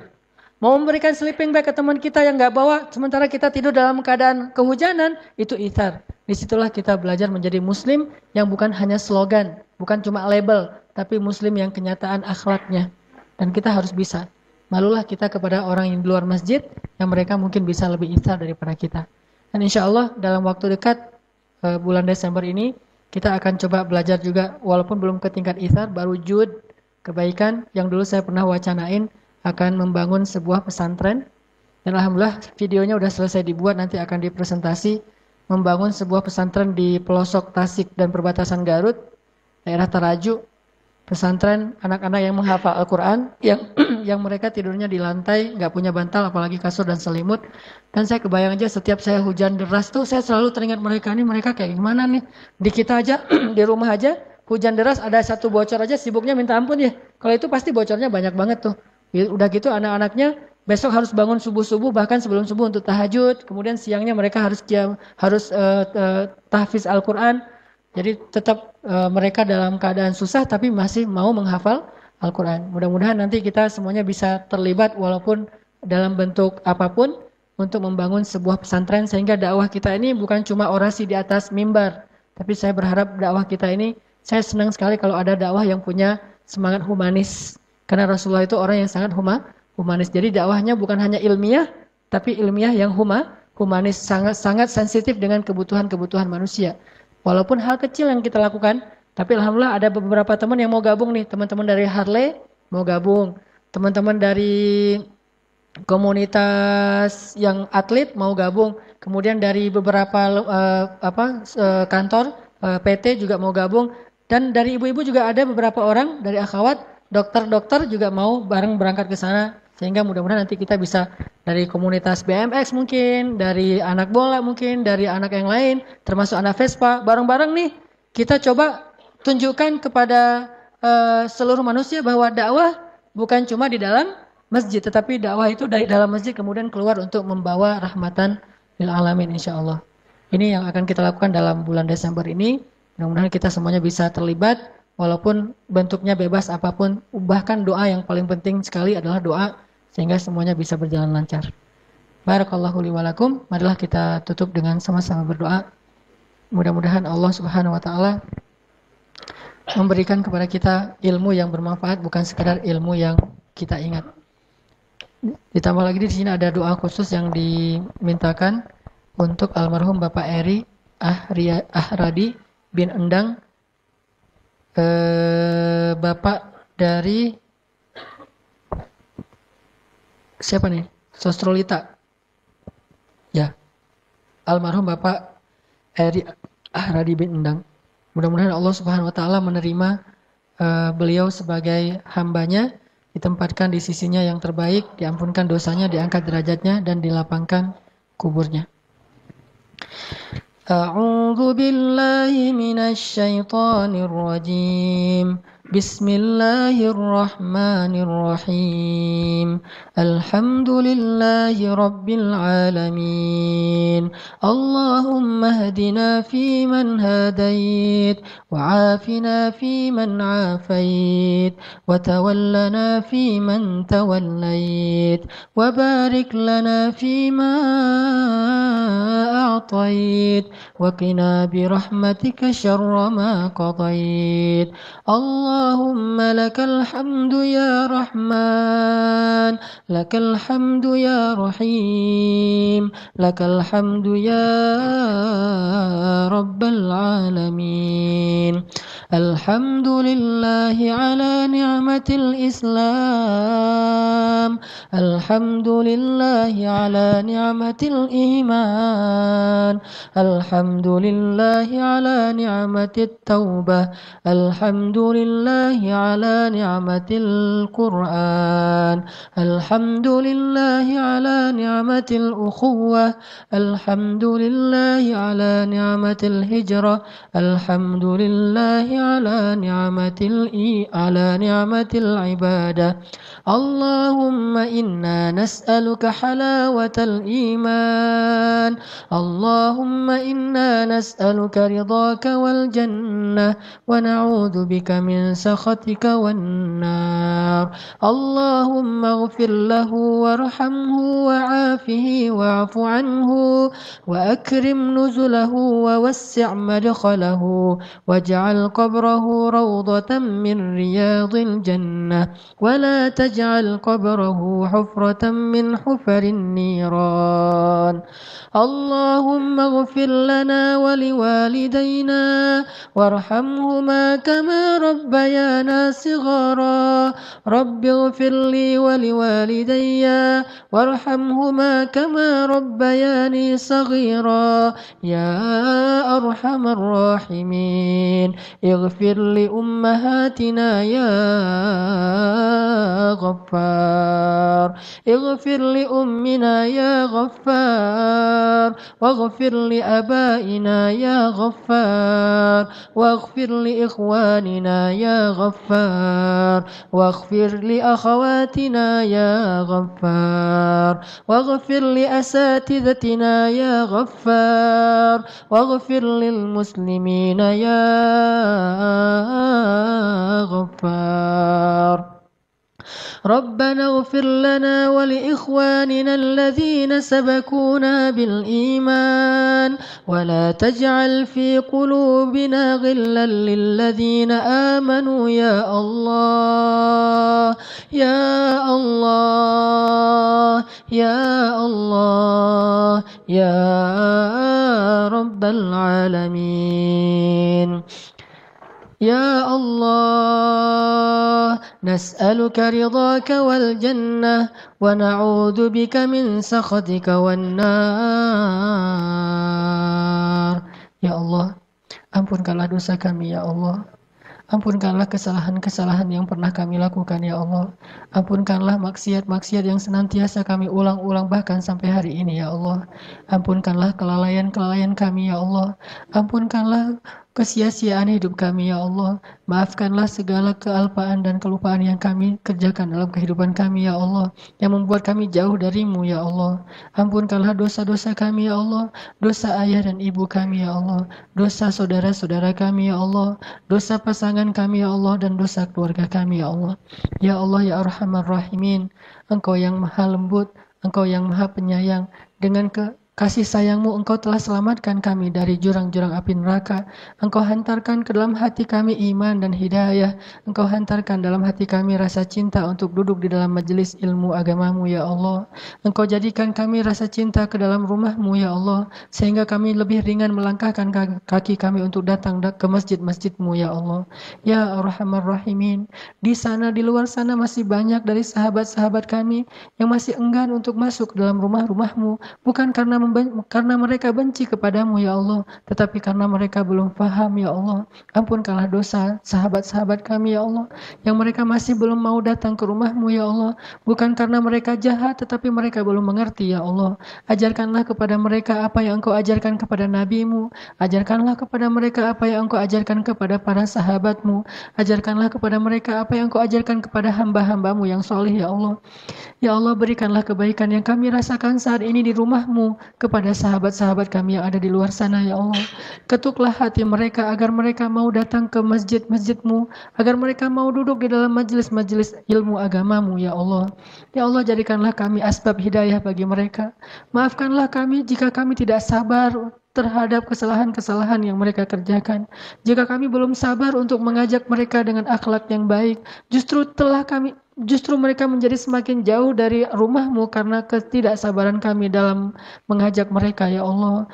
Mau memberikan sleeping bag ke teman kita yang nggak bawa, sementara kita tidur dalam keadaan kehujanan, itu itsar. Disitulah kita belajar menjadi muslim yang bukan hanya slogan, bukan cuma label, tapi muslim yang kenyataan akhlaknya. Dan kita harus bisa. Malulah kita kepada orang yang di luar masjid, yang mereka mungkin bisa lebih itsar daripada kita. Dan insya Allah dalam waktu dekat, bulan Desember ini, kita akan coba belajar juga, walaupun belum ke tingkat itsar, baru jud, kebaikan, yang dulu saya pernah wacanain, akan membangun sebuah pesantren. Dan alhamdulillah videonya udah selesai dibuat, nanti akan dipresentasi. Membangun sebuah pesantren di pelosok Tasik dan perbatasan Garut, daerah Taraju. Pesantren anak-anak yang menghafal Al-Quran, yang mereka tidurnya di lantai, nggak punya bantal, apalagi kasur dan selimut. Dan saya kebayang aja setiap saya hujan deras tuh, saya selalu teringat mereka kayak gimana nih. Di kita aja, di rumah aja, hujan deras ada satu bocor aja, sibuknya minta ampun ya. Kalau itu pasti bocornya banyak banget tuh. Udah gitu anak-anaknya besok harus bangun subuh-subuh, bahkan sebelum subuh untuk tahajud. Kemudian siangnya mereka harus tahfiz Al-Quran. Jadi tetap mereka dalam keadaan susah tapi masih mau menghafal Al-Quran. Mudah-mudahan nanti kita semuanya bisa terlibat walaupun dalam bentuk apapun untuk membangun sebuah pesantren sehingga dakwah kita ini bukan cuma orasi di atas mimbar. Tapi saya berharap dakwah kita ini, saya senang sekali kalau ada dakwah yang punya semangat humanis. Karena Rasulullah itu orang yang sangat humanis. Jadi dakwahnya bukan hanya ilmiah, tapi ilmiah yang humanis, sangat sensitif dengan kebutuhan-kebutuhan manusia. Walaupun hal kecil yang kita lakukan, tapi alhamdulillah ada beberapa teman yang mau gabung nih. Teman-teman dari Harley mau gabung. Teman-teman dari komunitas yang atlet mau gabung. Kemudian dari beberapa kantor PT juga mau gabung. Dan dari ibu-ibu juga ada beberapa orang dari akhwat, dokter-dokter juga mau bareng berangkat ke sana. Sehingga mudah-mudahan nanti kita bisa dari komunitas BMX mungkin, dari anak bola mungkin, dari anak yang lain, termasuk anak Vespa, bareng-bareng nih kita coba tunjukkan kepada seluruh manusia bahwa dakwah bukan cuma di dalam masjid, tetapi dakwah itu dari dalam masjid kemudian keluar untuk membawa rahmatan lil alamin insyaallah. Ini yang akan kita lakukan dalam bulan Desember ini. Mudah-mudahan kita semuanya bisa terlibat walaupun bentuknya bebas apapun. Bahkan doa yang paling penting sekali adalah doa sehingga semuanya bisa berjalan lancar. Barakallahu li wa lakum. Marilah kita tutup dengan sama-sama berdoa. Mudah-mudahan Allah Subhanahu wa taala memberikan kepada kita ilmu yang bermanfaat, bukan sekadar ilmu yang kita ingat. Ditambah lagi di sini ada doa khusus yang dimintakan untuk almarhum Bapak Eri Ahradi bin Endang, Bapak dari siapa nih? Sostrolita. Ya, almarhum Bapak Eri Ahradi bin Endang. Mudah-mudahan Allah Subhanahu wa taala menerima beliau sebagai hambanya, ditempatkan di sisinya yang terbaik, diampunkan dosanya, diangkat derajatnya, dan dilapangkan kuburnya. A'udzu billahi minasy syaithanir rajim. Bismillahirrahmanirrahim. Alhamdulillahi rabbil alamin. Allahumma hdina fiman hadait وعافنا فيمن عافيت وتولنا فيمن توليت وبارك لنا فيما أعطيت وقنا برحمتك شر ما قضيت اللهم لك الحمد يا رحمن لك الحمد يا رحيم لك الحمد يا رب العالمين الحمد لله على نعمة الإسلام الحمد لله على نعمة الإيمان الحمد لله على نعمة التوبة الحمد لله على نعمة القرآن الحمد لله على نعمة الأخوة الحمد لله على نعمة الهجرة الحمد لله على نعمة العبادة اللهم إنا نسألك حلاوة الإيمان اللهم إنا نسألك رضاك والجنة ونعوذ بك من سخطك والنار اللهم اغفر له وارحمه وعافه واعف عنه وأكرم نزله ووسع مدخله واجعل قبره روضة من رياض الجنة ولا تجعل قبره حفرة من حفر النيران اللهم اغفر لنا ولوالدينا وارحمهما كما ربيانا صغارا رب اغفر لي ولوالدي وارحمهما كما ربياني صغيرا يا أرحم الراحمين اغفر لأمهاتنا يا غفار اغفر لأمنا يا غفار واغفر لأبائنا يا غفار واغفر لإخواننا يا غفار واغفر لأخواتنا يا غفار واغفر لأساتذتنا يا غفار واغفر للمسلمين يا غفار ربنا اغفر لنا ولإخواننا الذين سبقونا بالإيمان ولا تجعل في قلوبنا غلا للذين آمنوا يا الله يا الله يا الله يا رب العالمين يا الله نسألك رضاك والجنة ونعوذ بك من سخطك والنار يا الله ampunkanlah dosa kami ya Allah. Ampunkanlah kesalahan-kesalahan yang pernah kami lakukan ya Allah. Ampunkanlah maksiat-maksiat yang senantiasa kami ulang-ulang bahkan sampai hari ini ya Allah. Ampunkanlah kelalaian-kelalaian kami ya Allah. Ampunkanlah kesia-siaan hidup kami ya Allah. Maafkanlah segala kealpaan dan kelupaan yang kami kerjakan dalam kehidupan kami ya Allah, yang membuat kami jauh darimu ya Allah. Ampunkanlah dosa-dosa kami ya Allah, dosa ayah dan ibu kami ya Allah, dosa saudara-saudara kami ya Allah, dosa pasangan kami ya Allah, dan dosa keluarga kami ya Allah. Ya Allah ya Arhamar Rahimin, Engkau yang maha lembut, Engkau yang maha penyayang, dengan kasih sayangmu Engkau telah selamatkan kami dari jurang-jurang api neraka. Engkau hantarkan ke dalam hati kami iman dan hidayah. Engkau hantarkan dalam hati kami rasa cinta untuk duduk di dalam majelis ilmu agamamu ya Allah. Engkau jadikan kami rasa cinta ke dalam rumahmu ya Allah, sehingga kami lebih ringan melangkahkan kaki kami untuk datang ke masjid-masjidmu ya Allah. Ya Arhamar Rahimin, di sana, di luar sana masih banyak dari sahabat-sahabat kami yang masih enggan untuk masuk ke dalam rumah-rumahmu, bukan karena mereka benci kepadamu ya Allah, tetapi karena mereka belum paham ya Allah. Ampunkanlah dosa sahabat-sahabat kami ya Allah, yang mereka masih belum mau datang ke rumahmu ya Allah, bukan karena mereka jahat, tetapi mereka belum mengerti ya Allah. Ajarkanlah kepada mereka apa yang Engkau ajarkan kepada nabimu, ajarkanlah kepada mereka apa yang Engkau ajarkan kepada para sahabatmu, ajarkanlah kepada mereka apa yang Engkau ajarkan kepada hamba-hambamu yang soleh ya Allah. Ya Allah, berikanlah kebaikan yang kami rasakan saat ini di rumahmu kepada sahabat-sahabat kami yang ada di luar sana ya Allah. Ketuklah hati mereka agar mereka mau datang ke masjid-masjidmu, agar mereka mau duduk di dalam majelis-majelis ilmu agamamu ya Allah. Ya Allah, jadikanlah kami asbab hidayah bagi mereka. Maafkanlah kami jika kami tidak sabar terhadap kesalahan-kesalahan yang mereka kerjakan. Jika kami belum sabar untuk mengajak mereka dengan akhlak yang baik, justru mereka menjadi semakin jauh dari rumahmu karena ketidaksabaran kami dalam mengajak mereka ya Allah.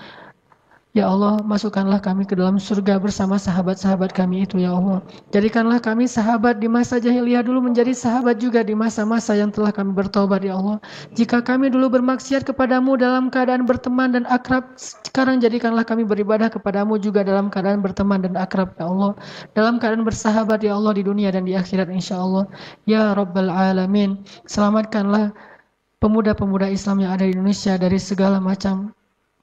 Ya Allah, masukkanlah kami ke dalam surga bersama sahabat-sahabat kami itu ya Allah. Jadikanlah kami sahabat di masa jahiliyah dulu menjadi sahabat juga di masa-masa yang telah kami bertobat ya Allah. Jika kami dulu bermaksiat kepadamu dalam keadaan berteman dan akrab, sekarang jadikanlah kami beribadah kepadamu juga dalam keadaan berteman dan akrab ya Allah. Dalam keadaan bersahabat ya Allah di dunia dan di akhirat insya Allah. Ya Rabbal Alamin, selamatkanlah pemuda-pemuda Islam yang ada di Indonesia dari segala macam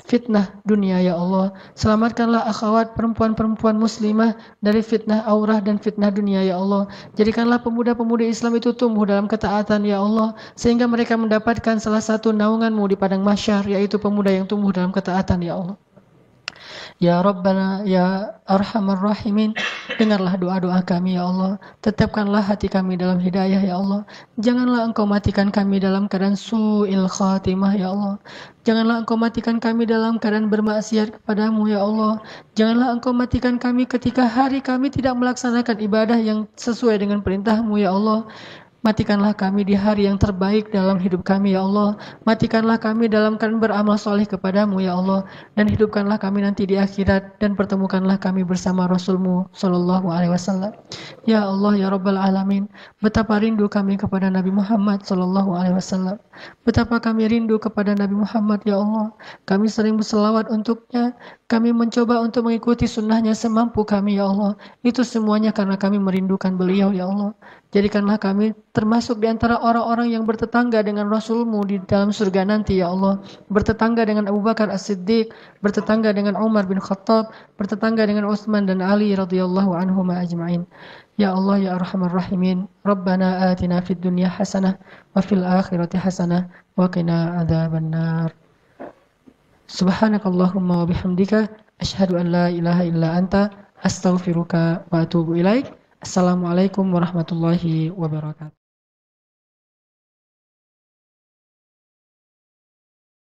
fitnah dunia ya Allah. Selamatkanlah akhwat perempuan-perempuan muslimah dari fitnah aurah dan fitnah dunia ya Allah. Jadikanlah pemuda-pemudi Islam itu tumbuh dalam ketaatan ya Allah, sehingga mereka mendapatkan salah satu naunganmu di padang mahsyar, yaitu pemuda yang tumbuh dalam ketaatan ya Allah. Ya Rabbana, Ya Arhamar Rahimin, dengarlah doa-doa kami ya Allah. Tetapkanlah hati kami dalam hidayah ya Allah. Janganlah Engkau matikan kami dalam keadaan su'il khatimah ya Allah. Janganlah Engkau matikan kami dalam keadaan bermaksiat kepadamu ya Allah. Janganlah Engkau matikan kami ketika hari kami tidak melaksanakan ibadah yang sesuai dengan perintahmu ya Allah. Matikanlah kami di hari yang terbaik dalam hidup kami ya Allah. Matikanlah kami dalam keadaan beramal soleh kepadamu ya Allah. Dan hidupkanlah kami nanti di akhirat, dan pertemukanlah kami bersama Rasulmu Sallallahu Alaihi Wasallam. Ya Allah ya Rabbal Alamin, betapa rindu kami kepada Nabi Muhammad Sallallahu Alaihi Wasallam. Betapa kami rindu kepada Nabi Muhammad ya Allah. Kami sering berselawat untuknya. Kami mencoba untuk mengikuti sunnahnya semampu kami ya Allah. Itu semuanya karena kami merindukan beliau ya Allah. Jadikanlah kami termasuk di antara orang-orang yang bertetangga dengan Rasulmu di dalam surga nanti ya Allah. Bertetangga dengan Abu Bakar As-Siddiq, bertetangga dengan Umar bin Khattab, bertetangga dengan Utsman dan Ali radhiyallahu anhum ajma'in. Ya Allah ya Arhamar Rahimin, Rabbana atina fid dunya hasanah wa fil akhirati hasanah wa qina adzabannar. Subhanakallahumma wa bihamdika asyhadu an la ilaha illa anta astaghfiruka wa atubu ilaik. Assalamualaikum warahmatullahi wabarakatuh.